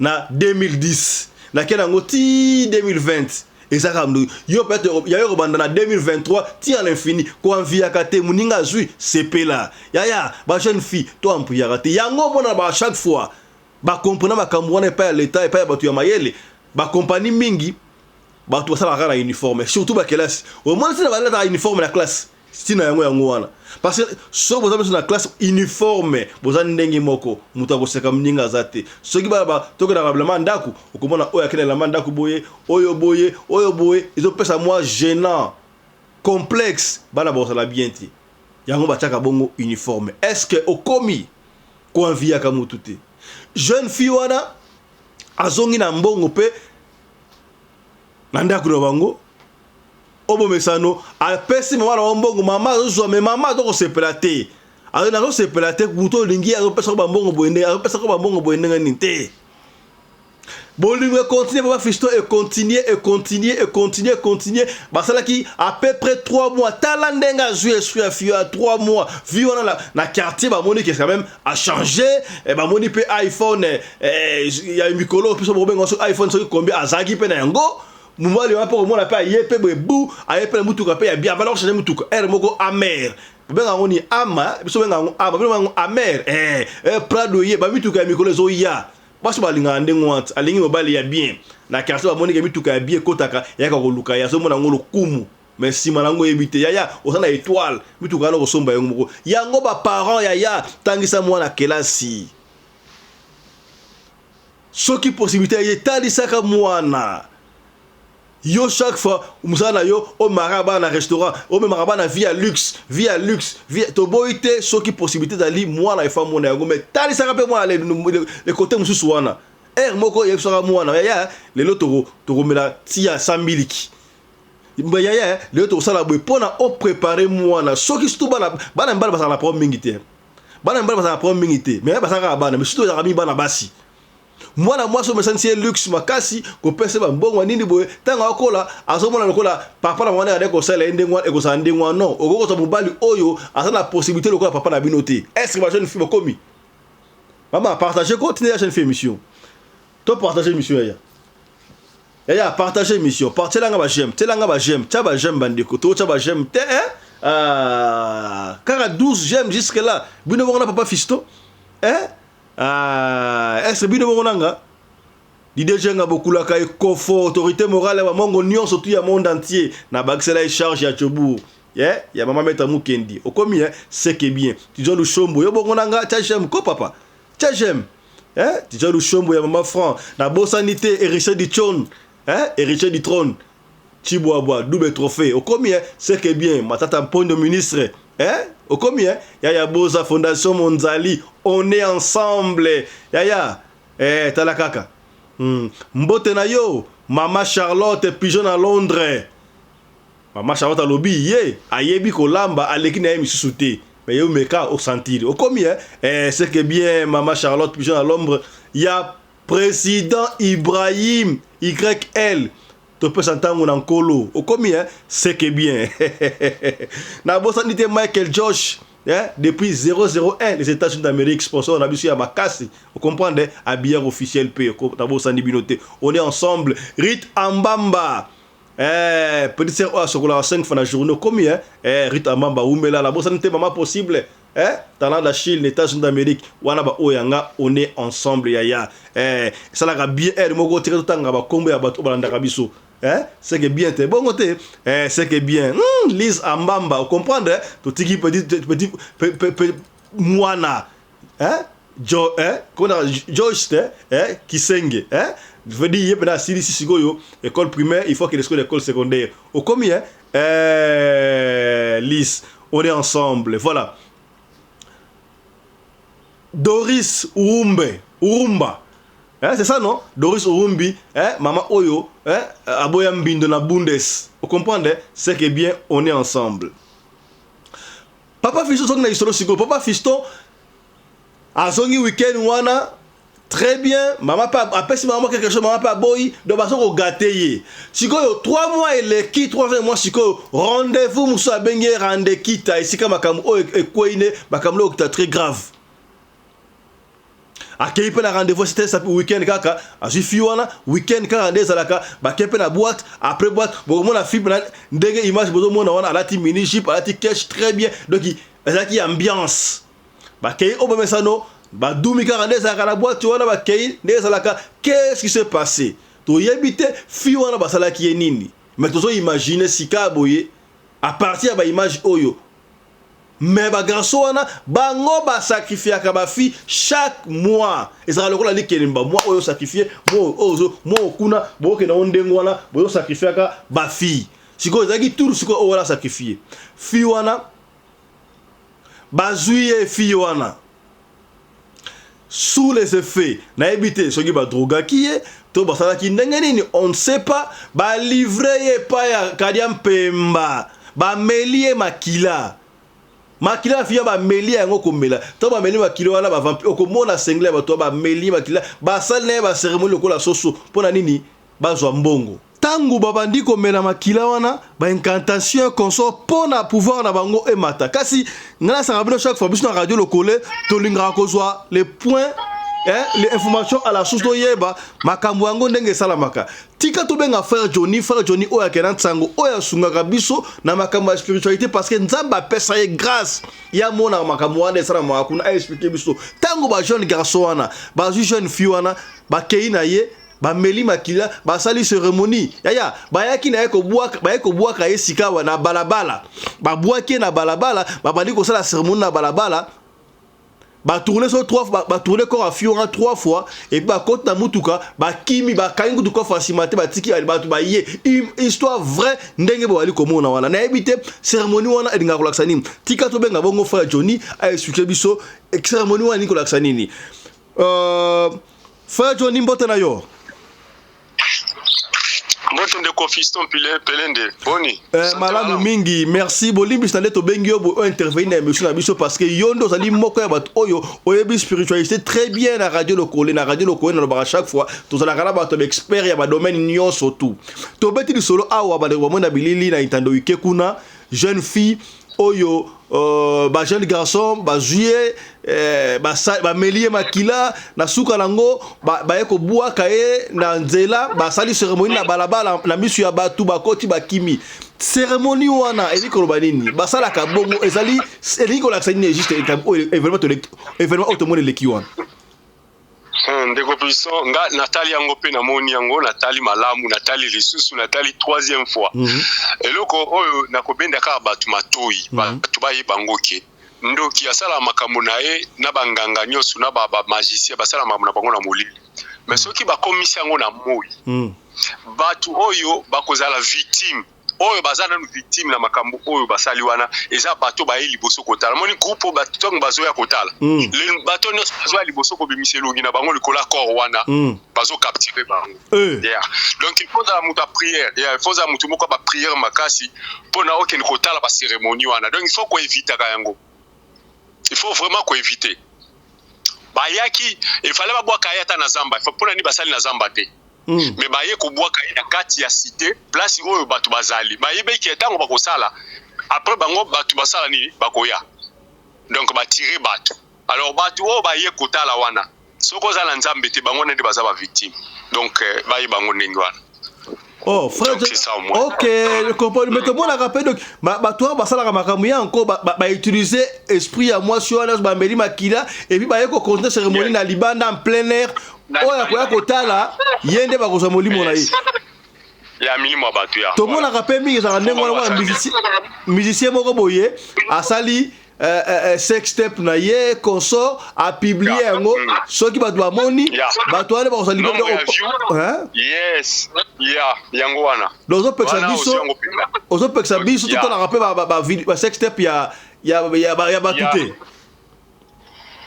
A: na 2010 na kena ngo ti 2020 ezaka mdo yo peut-être ya yo banda na 2023 ti à l'infini ko envia kate muninga zui sepela ya ba jeune fille to ampuya kate yango bona ba chaque fois ba comprendre ba kamwana pa l'état et pa batu ya mayele ba compagnie mingi ba to sala kana uniforme surtout ba classe au moins c'est ba uniforme la classe sina yango wana parce que so boza na classe uniforme boza ndenge moko mutu akoseka mninga zate soki ba tokona probablement ndaku okomona oya kene la mandaku boye oyo boye izo pesa moi gênant complexe bana boza la bien ti yango bataka bongo uniforme est-ce que okomi ko envia ka mutu te jeune fille wana azongi na mbongo pe na ndaku no bango obo mesano apesi mama na mbongo mama zo me mama to ko sepelate alors na ko sepelate kuto lingi a pesa ko mbongo boende a pesa ko mbongo boende ngani te bolingo continue ba fisto et continuer basala ki à peu près 3 mois talandenga jouer sur à 3 mois vu on na quartier ba moni qui quand même a changé et ba moni pe iPhone il y a un micro puis so bobengo sur iPhone so combien azagi pe na yango mumali wa po mona pa yepe bu ayepe mutuka pe ya bien balor changer mutuka moko amer benga ngoni ama biso benga ngo ama benga amer prado ye ba mutuka mikolo zo ya baso balinga ndengwant alingi mobali ya bien na quartier ba monika mituka ya bien kotaka ya ka koluka ya zo mona ngolo kumu mais si manango ebite ya osana étoile mituka na ko somba yango moko yango ba parents ya tangisa mwana kelasi soki possibilité ye talisaka mwana yo chaque fois musala yo o maraba na restaurant o maraba na via luxe to boité soki possibilité dali mwana ifa mona yango mais tali saka pe mwana le côté mususu wana moko yebsaka mwana ya lelo to mela tia 100 000 ya lelo to sala boy pona o préparer mwana soki surtout bana mbala basala problème mingi te mais basaka bana mais surtout ya bana basi mwana mwaso mesansi luxe makasi ko pese ba mbongo nini boye tanga akola azomona lokola papa na mwana adeko sala ndengwa ekosa ndengwa non okoko to mobali oyo asana possibilité lokola papa na binoté est-ce que ba jeune fille komi maman partager continuer la jeune fille émission to partager émission ya partager émission partager nga ba j'aime bandeko to cha ba j'aime te kara 12 j'aime jusque là bino bona papa fisto est-ce que bino bonanga di déjà nga bokula ka ekofo autorité morale ba mongo nyon surtout ya monde entier na baksela charge ya chobu ya mama meta mukendi okomi c'est que bien tu dois le chombo yo bonanga ta j'aime ko papa ta j'aime tu dois le chombo ya mama franc na bosanité héritier du trône héritier du trône Chiboabwa double trophée okomi c'est que bien matata mpondo ministre okomi ya boza fondation Monzali on est ensemble ya talakaka Mbote na yo Mama Charlotte pigeon à Londres. Mama Charlotte alobi ye ayebi kolamba aleki na misusu te. Mais yo meka au sentir. Au combien c'est que bien Mama Charlotte pigeon à Londres, il y a président Ibrahim YL. Tu peux s'entendre en colo. Au combien c'est que bien. Na bossa nite Michael Josh. Depuis 001, les États-Unis d'Amérique, sponsor, on a vu sur Yamakasi. Vous comprenez? À bière officielle P. On est ensemble. Rit Ambamba. Petit sœur à Sokola 5 fois la journée. Combien? Rit Ambamba. Où mais là, la bosse n'était pas possible. Talent de la Chine, les États-Unis d'Amérique. Wanaba Oyanga. On est ensemble. Yaya. Ça l'a bien. Moi, je tire tout le temps. Combien à Bato Balandarabiso. C'est que bien, t'es bon côté. C'est que bien. Lise Ambamba, vous comprenez? Tout petit moana. Joyce, qui sing. Je veux dire, il y a si école primaire, il faut qu'il y ait l'école secondaire. Au combien? Lise, on est ensemble. Voilà. Doris Urumba. C'est ça, non? Doris Urumbi, Maman Oyo, Aboya Mbindo na Bundes. Vous comprenez? C'est que bien, on est ensemble. Papa Fiston, Papa Fiston, a zongi week-end, wana, très bien. Maman pas, après si maman quelque chose, maman pas boy, de façon au gâté. Si quoi, 3 mois et les qui, 3 mois, si quoi, rendez-vous, moussa bengue, rendez kita, ici, comme Makam, et quoi, Makamlo, très grave. Akei pe na rendez-vous c'était ça week-end kaka azu fiwana week-end ka rendez alaka ba kepe na boîte après boîte bon mon la fibre ndenge image bozo mona wana alati mini jeep alati cash très bien donc il ambiance ba kei obame sano ba dumi ka rendez alaka la boîte wana ba kei ndenge alaka qu'est-ce qui s'est passé to yebite fiwana ba salaki nini mais tozo imaginer sika boye à partir ba image oyo. Mais ba garçon wana bango ba sacrifier ka ba fi chaque mois ezala lokola likelemba moi oyo sacrifier moi okuna boke na ondengo wana boyo sacrifier ka ba fi siko ezaki tour siko o wala sacrifier fi wana bazuye fi wana sous les effets na ebité soki ba droga kiye to ba sala ki ndenge nini on ne sait pas ba livrer pa ya Kadiam Pemba ba melie makila makila fiya ba meli yango komela to ba meli makila wana ba vampire okomona sengle ba to ba meli makila ba salne ba cérémonie lokola soso pona nini ba zwa mbongo tangu babandi komela makila wana ba incantation consort pona pouvoir na bango emata kasi ngana sangabino chaque fois biso na radio lokole to lingra kozwa les points les informations à la source do yeba makambo yango ndenge salamaka tika to benga frère Johnny oya kenan tsango oya sungaka biso na makambo ya spiritualité parce que nzamba pesa ye grâce ya mona makambo wana salama kuna a expliquer biso tango ba jeune garçon wana ba jeune fille wana ba keina ye ba meli makila ba sali cérémonie yaya ba yaki na ko bwaka ye sika wana balabala ba bwaki na balabala ba bandi ko sala cérémonie na balabala. Ba tourner sur 3 fois, ba tourner corps à fiora 3 fois et ba côte na mutuka ba kimi ba kaingu du corps facilement ba tiki ba ba yé histoire vraie ndenge bo ali komona wana na ebité cérémonie wana edinga ko laksanini tika to benga bongo frère Johnny a expliqué biso cérémonie wana ni ko laksanini frère Johnny mbote na yo
D: Mbote ndeko Fiston Pelende boni
A: malamu mingi merci bolimbi stande to bengi yo bo intervenir na émission na biso parce que yondo zali moko ya bato oyo oyebi spiritualité très bien na radio lokole na ba chaque fois to zala kala bato expert ya ba domaine nyonso tout to beti di solo awa ba de mona bilili na intando ike kuna jeune fille oyo ba jeune garçon ba juillet ba melie makila na suka nango ba eko bua kae na nzela ba sali cérémonie na balabala na misu ya batu ba koti ba kimi cérémonie wana eliko banini ba sala ka bongo ezali eliko la scène juste événement automone le kiwan
D: ndeko puissant nga Nathalie yango pe na moni yango Nathalie malamu Nathalie lisusu Nathalie 3e fois eloko oyo nakobenda ka batu matoi batu bayi bangoke ndoki asala makambo na ye na banganga nyoso na ba magicien basala makambo na bango na molili mais soki ba komisi yango na moi batu oyo bakozala victime oyo bazana nu victime na makambo oyo basali wana eza bato ba liboso kotala moni groupe bato bazo ya kotala le bato nyonso bazo ya liboso ko bimiselongi na bango likola corps wana bazo capturer bango yeah donc il faut dans muta prière il faut za mutu moko ba prière makasi pona okeni kotala ba cérémonie wana donc il faut ko éviter kayango il faut vraiment ko éviter bayaki il fallait ba boaka yata na zamba il faut pona ni basali na zamba te mais baye ko boaka ya kati ya cité place oyo bato bazali baye be ki etango bakosala après bango bato basala ni bakoya donc ba tirer bato alors bato o baye kotala wana soko za la nzambe te bango nende baza ba victime donc baye bango ndenge wana.
A: Oh frère, ok, je comprends. Mais comment on a rappelé donc, toi, bah ça la ramakamouya encore, bah utiliser esprit à moi sur un bah meli makila et puis bah yeko continuer cérémonie na Liban en plein air. Oh ya quoi kota là, yende bah kosa moli mona yi.
D: Ya minimum batu ya.
A: Tout le monde a rappelé mi ça rendez moi musicien moko boye a sali sextape na ye consort a publié ngo so ki bato ba moni bato wale ba kosa Liban hein?
D: Yes. Yeah, yango wana.
A: Donc ozo peksa biso tout on a rappelé ba sextape ya batute.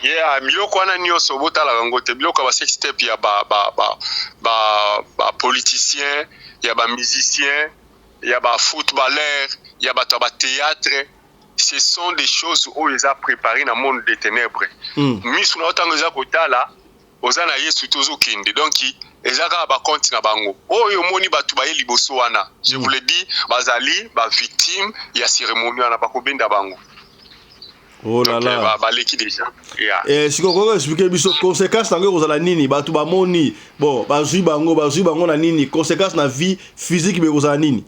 D: Yeah, biloko wana nyonso botala yango te biloko ba sextape ya ba politicien, ya ba musicien, ya ba footballeur, ya ba théâtre. Ce sont des choses où ils ont préparé dans le monde des ténèbres. Misu na otango za kotala, ozana Yesu tozo kindi. Donc ezaka ba compte na bango. Oyo moni batu ba liboso wana. Je vous le dis, bazali ba victime ya cérémonie wana ba kobenda bango.
A: Oh là là.
D: Ba leki déjà.
A: Et si ko expliquer biso conséquences na ngo ozala nini batu ba moni. Bon, bazui bango na nini conséquences na vie physique be ozala nini.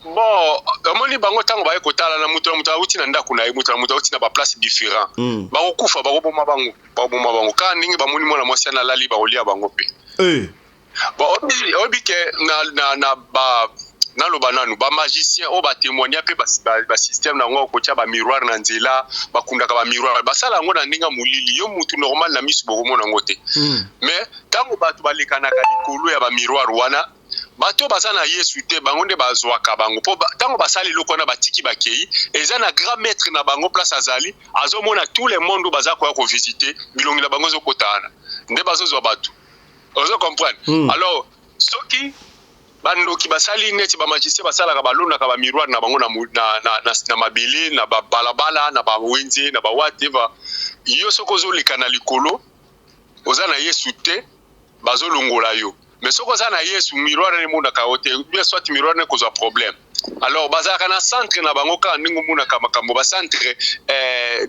D: Bon, amoni bango tango baye kotala na mutu uti na ndako na mutu uti na ba place différent. Ba kokufa ba koboma bango. Ka ndingi ba moni mwana mwasi na lali ba olia bango pe. Bon, obi ke na loba nanu ba magicien o ba témoigner pe ba système na ngo ko tia ba miroir na nzela ba kundaka ba miroir ba sala ngo na ndinga mulili yo mutu normal na misu bokomo na ngote. Mais tango batu balekana ka likolo ya ba miroir wana bato bazana Yesu te bango nde bazwaka bango po tango basali loko na batiki bakei eza na grand maître na bango place azali azomona tout le monde bazako ya ko visiter bilongi na bango zo kotana nde bazozwa bato ozo comprendre alors soki bandoki basali neti ba magicien basala ka balona ka ba miroir na bango na mabele na ba balabala na ba wenze na ba whatever yo soko zo likana likolo ozana Yesu te bazolongola yo. Mais ce qu'on a Yesu miroir ne mona ka hote bien soit miroir ne cause problème. Alors bazaka na centre na bango ka ndingo mona ka makambo ba centre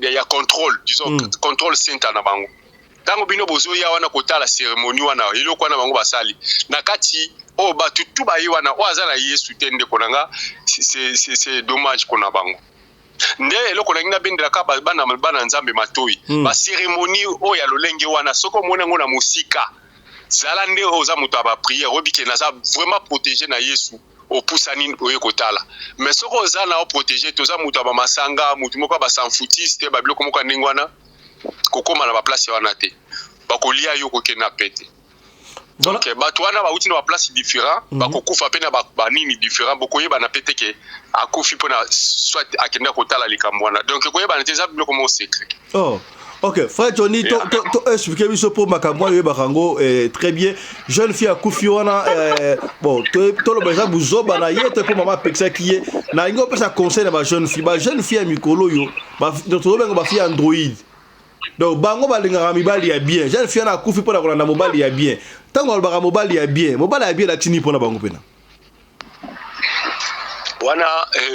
D: ya contrôle disons contrôle centre na bango. Tango bino bozo ya wana kotala cérémonie wana iloko na bango basali. Na kati o batu tu ba wana o azala Yesu tende konanga c'est dommage kona bango. Nde eloko na ngina bendela ka bana nzambe matoi. Ba cérémonie o ya lolenge wana soko mona ngona musika. Zala nde oza mutu aba prière obike naza vraiment protéger na Yesu opusani oye kotala mais soko oza na o protéger toza mutu aba masanga mutu moko ba sanfoutiste ba biloko moko ndingwana kokoma na ba place wana te bakolia yo kokena pete donc bato wana ba uti na ba place différent bakokufa pe na ba nini différent bokoyeba na pete ke akufi pona soit akenda kotala likambo wana donc koyeba na teza biloko mo secret.
A: Oh ok, frère Johnny, tu expliqué pour Makambo et Barango très bien. Jeune fille à Koufiona, bon, tu le besoin de vous obanayer, tu pour maman Pexa qui est. Na ingo pesa conseil à ma jeune fille à Mikolo yo, donc tu vas fille Android. Donc bango balinga mibali ya bien. Jeune fille na Koufi pour la mobile ya bien. Tango le mobile ya bien, mobile ya bien la tini pour na bango pena.
D: Wana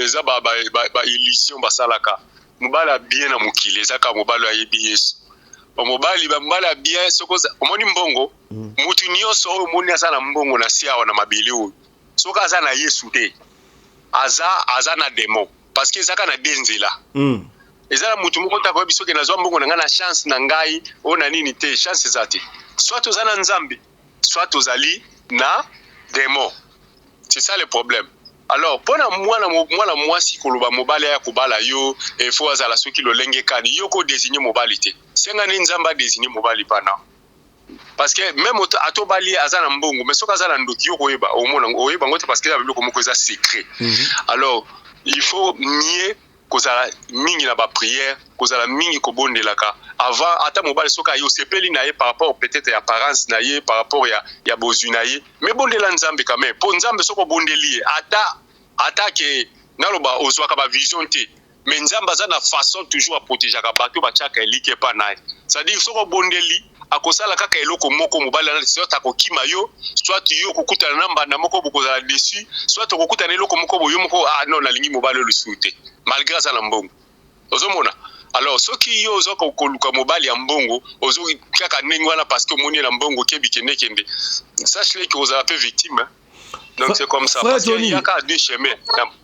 D: za ba illusion basalaka. Mobala bien na mukile zaka mobala yebi Yesu mobali ba mobala bien soko omoni mbongo mutu nyonso oyo moni asana mbongo na sia na mabele oyo soka azana Yesu te aza na démon parce que zaka na denzela ezala mutu moko ta ko biso ke nazwa mbongo na ngana chance na ngai ona nini te chance zate soit ozana nzambe soit ozali na démon c'est ça le problème. Alors, pour moi mwasi koloba mobali ya kubala yo il faut azala soki lo lenge kani yo ko désigner mobilité. Senga ni nzamba désigner mobali pana. parce que même atobali azana mbongo mais soka azana ndoki yo koyeba omona oyeba ngote parce que la biloko moko eza secret. Alors il faut nier kozala mingi na ba prière kozala mingi kobondelaka avant ata mobali soka yo sepeli na ye par rapport peut-être ya apparence na ye par rapport ya bozwi na ye mais bondela nzambe quand même po nzambe soko bondeli ata ke naloba ozwaka ba vision te mais nzambe aza na façon toujours à protéger ka bato ba chaka elike pa na c'est-à-dire soko bondeli akosala kaka eloko moko mobali na soit akokima yo soit yo kokutana na mbanda moko bokozala dessus soit okokutana eloko moko boyo moko non na lingi mobali le soute malgré ça na mbongo ozomona alors soki yo ozoko koluka mobali ya mbongo ozo kaka ndenge wana parce que moni na mbongo kebi kende sache que ozala peu victime hein? Donc c'est comme ça parce qu'il y a ka deux chemins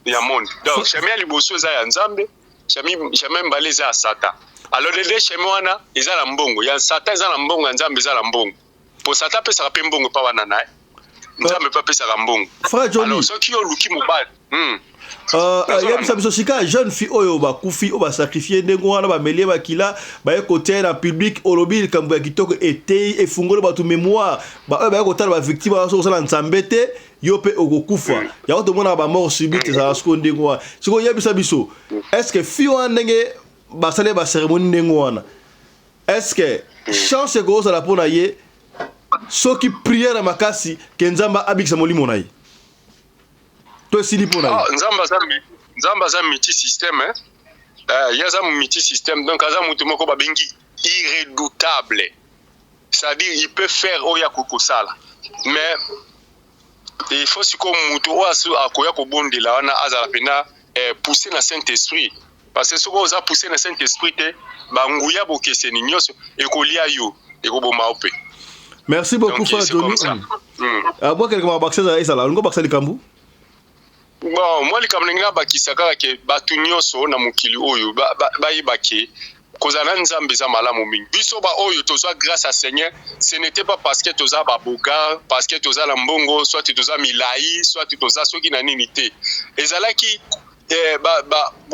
D: ya monde donc chemin liboso za ya nzambe chemin mbale za satan alors les deux chemins wana eza la mbongo ya satan eza la mbongo ya nzambe eza la mbongo pour satan pesa pe mbongo pa wana na nzambe pa pesa ka mbongo
A: frère Johnny
D: alors soki yo luki mobali
A: yebisa biso sika jeune fille oyo bakufi oyo basacrifie ndenge wana bamelie bakila baye kotia na public olobi likambo ya kitoko etei efungoli bato mémoire oyo baye kotala bavictime baso kosala nzambe te yo mpe okokufa yango tomona bamort subite ezala siko ndenge wana sikoyo yebisa biso est-ce que fille wana ndenge basali baceremonie ndenge wana est-ce que chance ekozala mpo na ye soki priere makasi ke nzambe abikisa molimo na ye to esili mpo na ye
D: nzambe aza multi système ye aza multi système donc aza moto moko babengi irrédoutable c'est-à-dire il peut faire oyo akokosala mais il faut sikoyo moto oyo akoya kobondela wana azala mpena pousser na Saint-Esprit parce que soki oza pousser na Saint-Esprit te banguya bokeseni nyonso ekolia yo ekoboma yo mpe.
A: Merci beaucoup frère Johnny. Moi quelque part bakisa za esala ngo bakisa likambu.
D: Bon moi likambu nga bakisa kaka ke batu nyonso na mokili oyo bayibaki kozala nzambe za malamu mingi biso ba oyo tozwa grâce à Seigneur ce n'était pas parce que toza ba boga parce que toza la mbongo soit toza milai soit toza soki na nini te ezalaki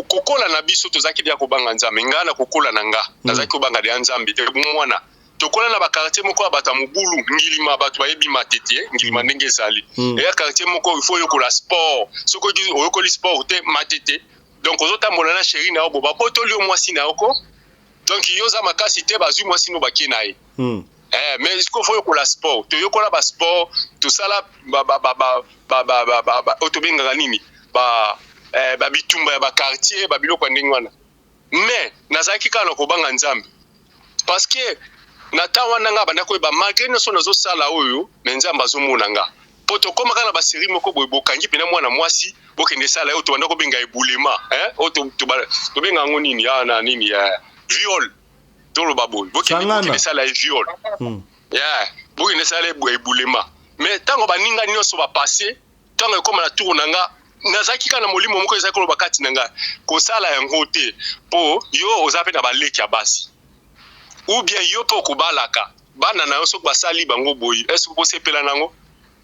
D: kokola na biso tozaki dia kobanga nzambe nga na kokola na nga nazaki kobanga de nzambe te mwana tokola na ba quartier moko ya bata mobulu ngilima bato bayebi matete ngilima ndenge ezali et ya quartier moko il faut yokola sport soko oyokoli sport te matete donc ozotambola na chéri na obo babotoli yo mwasi na yoko donc yoza makasi te bazwi mwasi no baki na ye mais il faut yokola sport to yokola ba sport to sala otobengaka nini bitumba ya ba quartier biloko ndenge wana mais nazalaki kaka na kobanga nzambe parce que na tawana nga banda koyeba malgré nyonso nazosala oyo me nzambe azomona nga po tokóma kaka na basérie moko boye bokangi mpena mwana mwasi bokende sala oyo tobanda kobenga ebulema oyo tobenga yango nini na nini viol toloba boye bokende sala viol bokende sala ebulema mais ntango baninga nyonso bapase ntango ekóma na tour na nga nazaki kaka na molimo moko ezalaki koloba kati na nga kosala yango te mpo yo oza mpe na baleki ya basi ou bien yo po kubalaka bana na yo soki basali bango boyi est-ce que posepela nango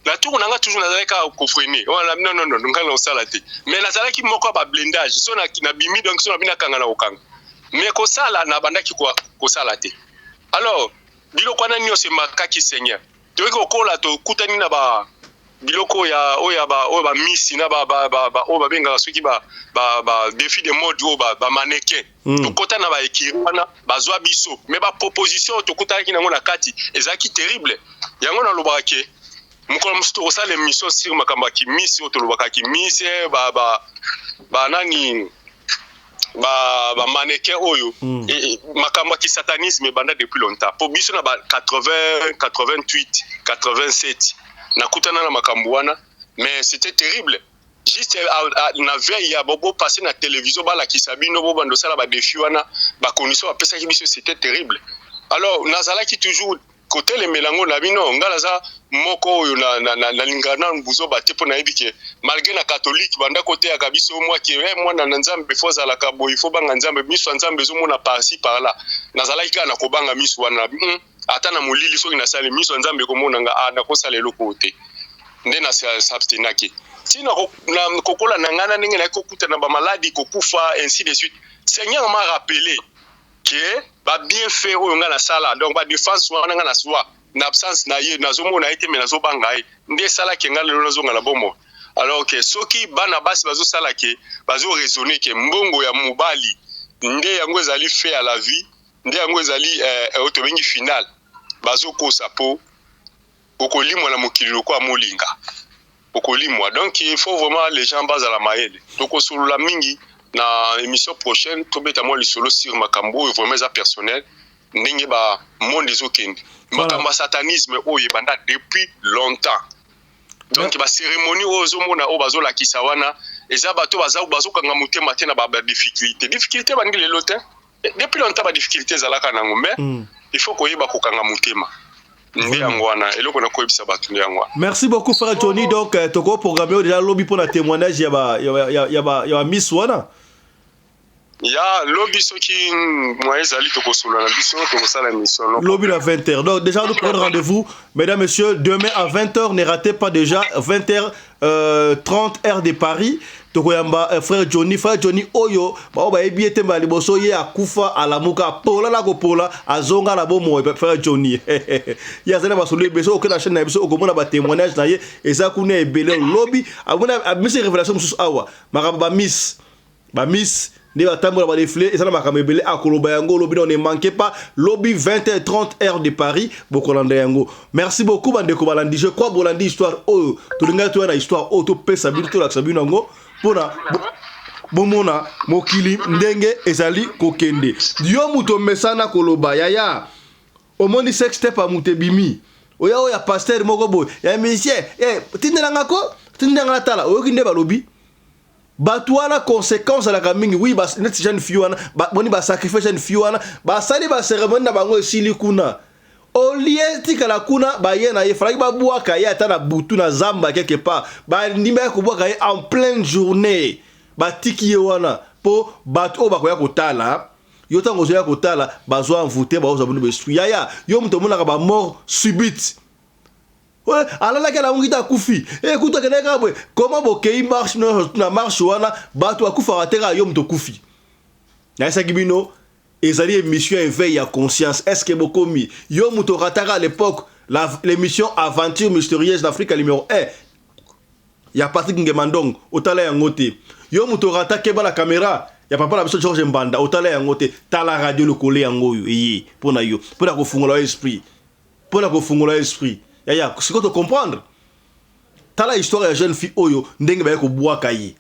D: na tour nanga toujours nazalaki kofrene non nga na osala te mais nazalaki moko ba blindage so na bimi donc so na bina kanga na okanga mais kosala na bandaki kosala te alors biloko wana nyonso emakaki Seigneur toyoki kokola tokutani na ba biloko ya oya ba misi na ba benga soki ba défi de mode o ba mannequin tokota na ba ekirwana bazwa biso mais ba proposition tokutaki nango na kati ezaki terrible yango na lobaki mukolo musto osala émission sur makamba ki misi otolobaka ki misi ba nani ba mannequin oyo makamba ki satanisme banda depuis longtemps pour biso na ba 80 88 87 nakutana na makambo wana mais c'était terrible juste na veille ya bobo passer na télévision bala kisabino bo bando sala ba défi wana ba condition ba pesa ki biso c'était terrible alors nazala ki toujours côté le melango na bino ngala za moko oyo na lingana mbuzo bate po na yebike malgré na catholique banda côté ya kabiso moi ki mwana na nzambe fo zala ka bo il faut banga nzambe miso nzambe zo mona par-ci par-là nazala ki na kobanga miso wana ata na molili soki na sale miso nzambe komona nga na kosala eloko te nde na s'abstenaki tina kokola na ngana ndenge na kokuta na ba maladie kokufa ainsi de suite Seigneur m'a rappelé que ba bien faire oyo nga na sala donc ba défense wana nga na soi na absence na ye nazomona ete me nazobanga ye nde sala ke ngala lelo nazonga na bomo alors que soki bana basi bazo sala ke bazo raisonner ke mbongo ya mobali nde yango ezali fait à la vie nde yango ezali otobengi final bazo kosa po okolimwa na mokili loko amolinga okolimwa donc il faut vraiment les gens basent à la maele donc osolola mingi na émission prochaine tobeta mo lisolo sur makambo et vraiment ça personnel ndenge ba monde ezokende makambo satanisme oyo banda depuis longtemps donc ba cérémonie ozo mona o bazo la kisawana eza bato bazo kanga mutema te na ba difficulté bangi lelo te depuis longtemps ba difficulté zalaka nango mais il faut koyeba kokanga mutema.
A: Merci beaucoup frère Johnny. Donc toko programmé déjà lobby pour la témoignage il y a Miss Wana.
D: Ya lobby soki moi ezali toko solo na biso toko sala émission
A: lobby à 20h. Donc déjà nous prenons rendez-vous mesdames messieurs demain à 20h, ne ratez pas déjà 20h 30 heures de Paris. Tokoyamba frère Johnny oyo ba ebiete mbali boso ye akufa alamuka pola la kopola azonga la bomo frère Johnny ya zana basolo beso okena chaîne na biso okomona ba témoignage na ye eza kuna ebele lobby abona mise révélation mususu awa makaba ba miss ne ba tambola ba défilé eza na makaba ebele akoloba yango lobby on ne manquez pas lobby 20h30 heures de Paris bokolanda yango. Merci beaucoup bande ko balandi je crois bolandi histoire oyo tolinga to na histoire oyo to pesa bilto la sabino ngo pona bomona mokili ndenge ezali kokende yo muto mesana koloba yaya omoni sex step amute bimi oya ya pasteur moko boy ya monsieur tindelanga ko tindanga tala oyo kinde balobi batwana conséquence la kamingi oui ba net jeune fiona boni ba sacrifice jeune fiona ba sali ba cérémonie na bango esili kuna Olieti kala kuna ba ye na ye fala ba buaka ye ata na butu na zamba quelque part ba ndimba ko buaka ye en pleine journée ba tiki ye wana po bato ba ko ya kotala yo tango zo ya kotala bazo envoûter ba oza bunu besu ya yo mto mona ka ba mort subite ouais alala kala ngita kufi écoute kana ka bwe comment bokei marche na marche wana bato akufa atera yo mto kufi na esa kibino ezali émission éveil à conscience. Est-ce que beaucoup mis yo muto ratara à l'époque l'émission Aventure mystérieuse d'Afrique numéro 1 ya Patrick Ngemandong otala yangote yo muto ratake ba la caméra ya papa la biso George Mbanda otala yangote tala radio le coller yango yi pona yo pona ko fungola esprit ya siko to comprendre tala histoire ya jeune fille oyo ndenge ba ko boaka yi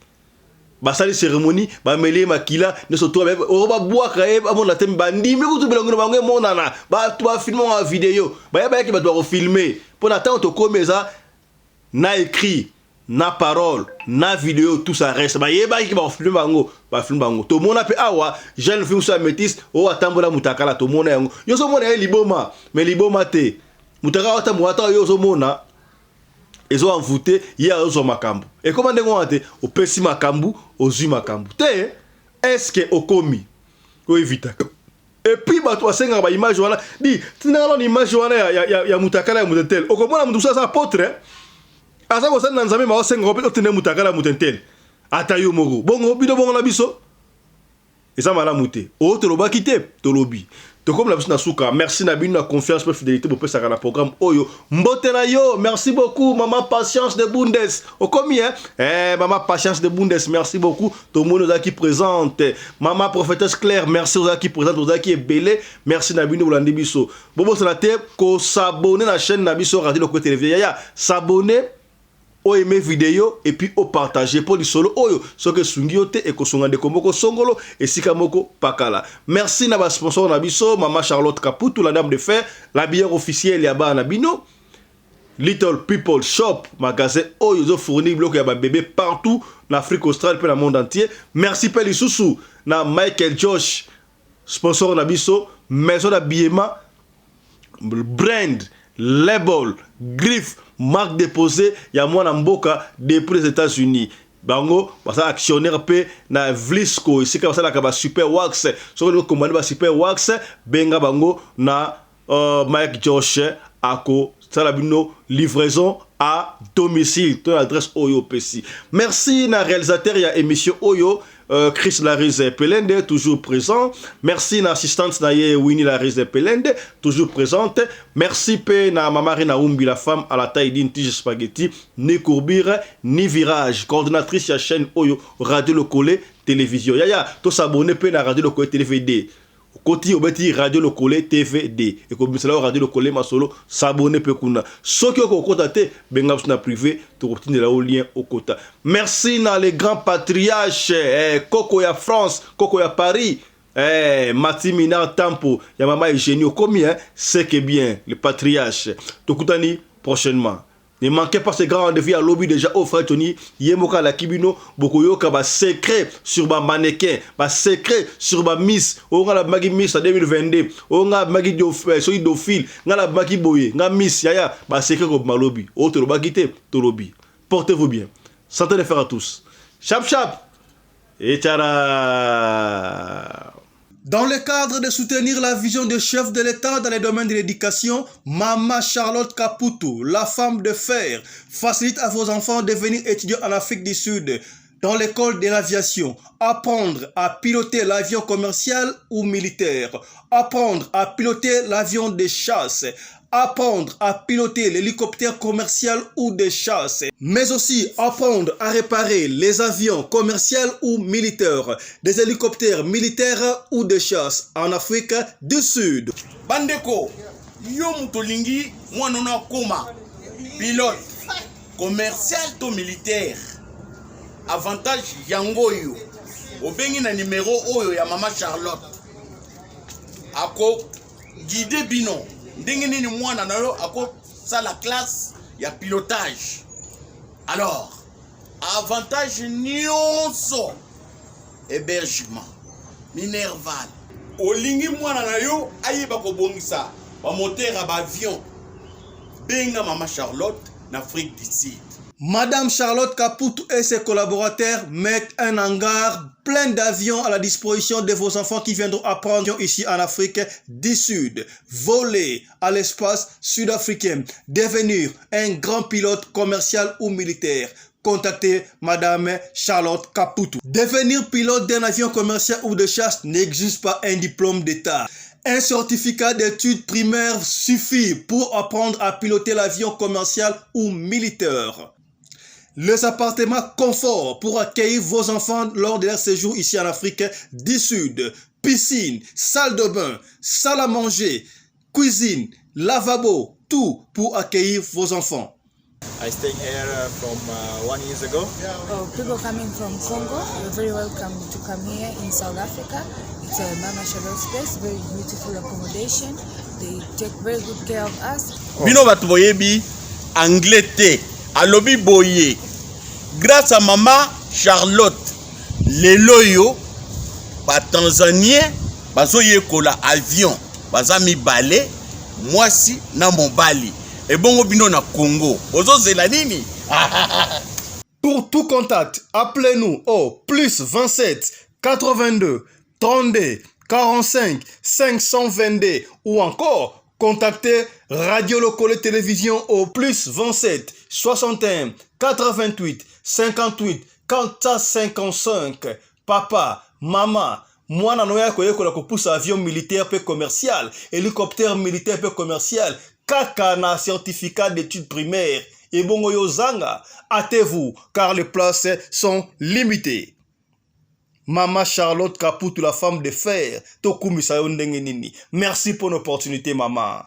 A: basali cérémonie ba mele makila ne so to ba boaka e ba mona tembe bandi me kutu belongo bango monana ba to ba filmer en vidéo ba ya ki ba doit filmer pour attendre to komeza na écrit na parole na vidéo tout ça reste ba ye ba ki ba filmer bango to mona pe awa jeune film so métis o atambola mutakala to mona yango yo so mona liboma mais liboma te mutaka ata muata yo so mona ezo envoûté ya ozo makambu et comment ndengo ate opesi makambu ozui makambu te est-ce que okomi ko éviter et puis ba to asenga ba image wana di tinala ni image wana ya mutakala ya mutentel okomona mtu sa apôtre asa ko sana nzambe ma osenga ko tene mutakala ya mutentel ata yo moko bongo bido bongo na biso eza mala muté o to loba kité to lobi to comme la biso na suka merci na bino na confiance pour fidélité pour pesa na programme oyo mbotela yo merci beaucoup maman patience de Bundes o komi maman patience de Bundes merci beaucoup tout le monde qui présente maman prophétesse Claire merci aux qui présente aux qui est belé merci na bino bolandi biso bobo na te ko s'abonner na chaîne na biso radio le côté télévision ya s'abonner o aimer vidéo et puis o partager pour les solo oyo so que sungiote et ko songa de komoko songolo et sikamoko pakala merci na ba sponsor na biso maman Charlotte Caputo la dame de fer la bière officielle ya ba na bino Little People Shop magasin oyo zo fournir bloc ya ba bébé partout en Afrique australe et dans le monde entier merci Peli Susu na Michael Josh sponsor na biso maison d'habillement brand label griffe marque déposée ya mwana mboka depuis les États-Unis bango basa actionnaire pe na Vlisco ici ka basa ka super wax so ko commande ba super wax benga bango na Mike Josh ako sala bino livraison à domicile. Ton adresse Oyo PC. Merci na réalisateur ya émission Oyo. Chris Larise Pelende, toujours présent. Merci na assistante na Winnie Larise Pelende, toujours présente. Merci pe na Mamarina Umbi, la femme à la taille d'une tige spaghetti, ni courbure, ni virage. Coordonnatrice de la chaîne Oyo, Radio Locale, télévision. Yaya, to s'abonner pe na Radio Locale TVD. Côté obeti Radio Locale TVD. Et comme cela Radio Locale Masolo, s'abonner pe kuna. Ce qui est au contacté, benga na privé, tu obtiens là au lien au quota. Merci na les grands patriarches, Koko ya France, Koko ya Paris, Matimina Tampo, ya Mama Eugénie combien, c'est que bien les patriarches. Tokutani prochainement. Ne manquez pas ce grand rendez-vous à lobby déjà au frère Tony. Yemoka la Kibino, Bokoyoka, ba secret sur ma mannequin, ba secret sur ma miss. On a la Maggie Miss en 2022. On a Maggie Dauphine, on a la Maggie Boye, on a Miss Yaya, ba secret comme ma lobby. Autre le bagité, to lobby. Portez-vous bien. Santé les faire à tous. Chap chap. Et tchara. Dans le cadre de soutenir la vision du chef de l'État dans les domaines de l'éducation, Mama Charlotte Caputo, la femme de fer, facilite à vos enfants de devenir étudiants en Afrique du Sud dans l'école de l'aviation, apprendre à piloter l'avion commercial ou militaire, apprendre à piloter l'avion de chasse, apprendre à piloter l'hélicoptère commercial ou de chasse, mais aussi apprendre à réparer les avions commerciaux ou militaires, des hélicoptères militaires ou de chasse en Afrique du Sud.
F: Bandeko, yo mutolingi mwanona koma pilote commercial to militaire. Avantage yango yo. Obengi na numéro oyo ya Mama Charlotte. Ako guide bino. Ndenge nini mwana na yo ako sa la classe ya pilotage. Alors, avantage nyonso hébergement minerval. Olingi mwana na yo ayiba ko bongisa ba moteur ba avion. Benga Mama Charlotte na Afrique du Sud.
A: Madame Charlotte Caputo et ses collaborateurs mettent un hangar plein d'avions à la disposition de vos enfants qui viendront apprendre ici en Afrique du Sud. Voler à l'espace sud-africain, devenir un grand pilote commercial ou militaire. Contactez Madame Charlotte Caputo. Devenir pilote d'un avion commercial ou de chasse n'exige pas un diplôme d'État. Un certificat d'études primaires suffit pour apprendre à piloter l'avion commercial ou militaire. Les appartements confort pour accueillir vos enfants lors de leur séjour ici en Afrique du Sud. Piscine, salle de bain, salle à manger, cuisine, lavabo, tout pour accueillir vos enfants.
J: I stayed here from 1 year ago.
K: Oh, people coming from Congo, you're very welcome to come here in South Africa. It's a Mama Charlotte space, very beautiful accommodation. They take very good care of us.
F: Bino batu boyebi anglais te. Alobi boye. Grâce à Mama Charlotte, les loyo, ba Tanzanien, bazo yekola avion, baza mi balé, moi si na mon bali. Et bon bino na Congo. Ozo zelanini.
A: Pour tout contact, appelez-nous au plus 27 82 32 45 522 ou encore contactez Radio Locale Télévision au plus 27 61 88 58 455. Papa, maman, mwana noya koyekola kopusa avion militaire pe commercial, hélicoptère militaire pe commercial, kaka na certificat d'études primaires. Et bongo yo zanga, hâtez-vous car les places sont limitées. Mama Charlotte Caputo, la femme de fer, Tokumi Sayo Ndenge Nini. Merci pour l'opportunité, maman.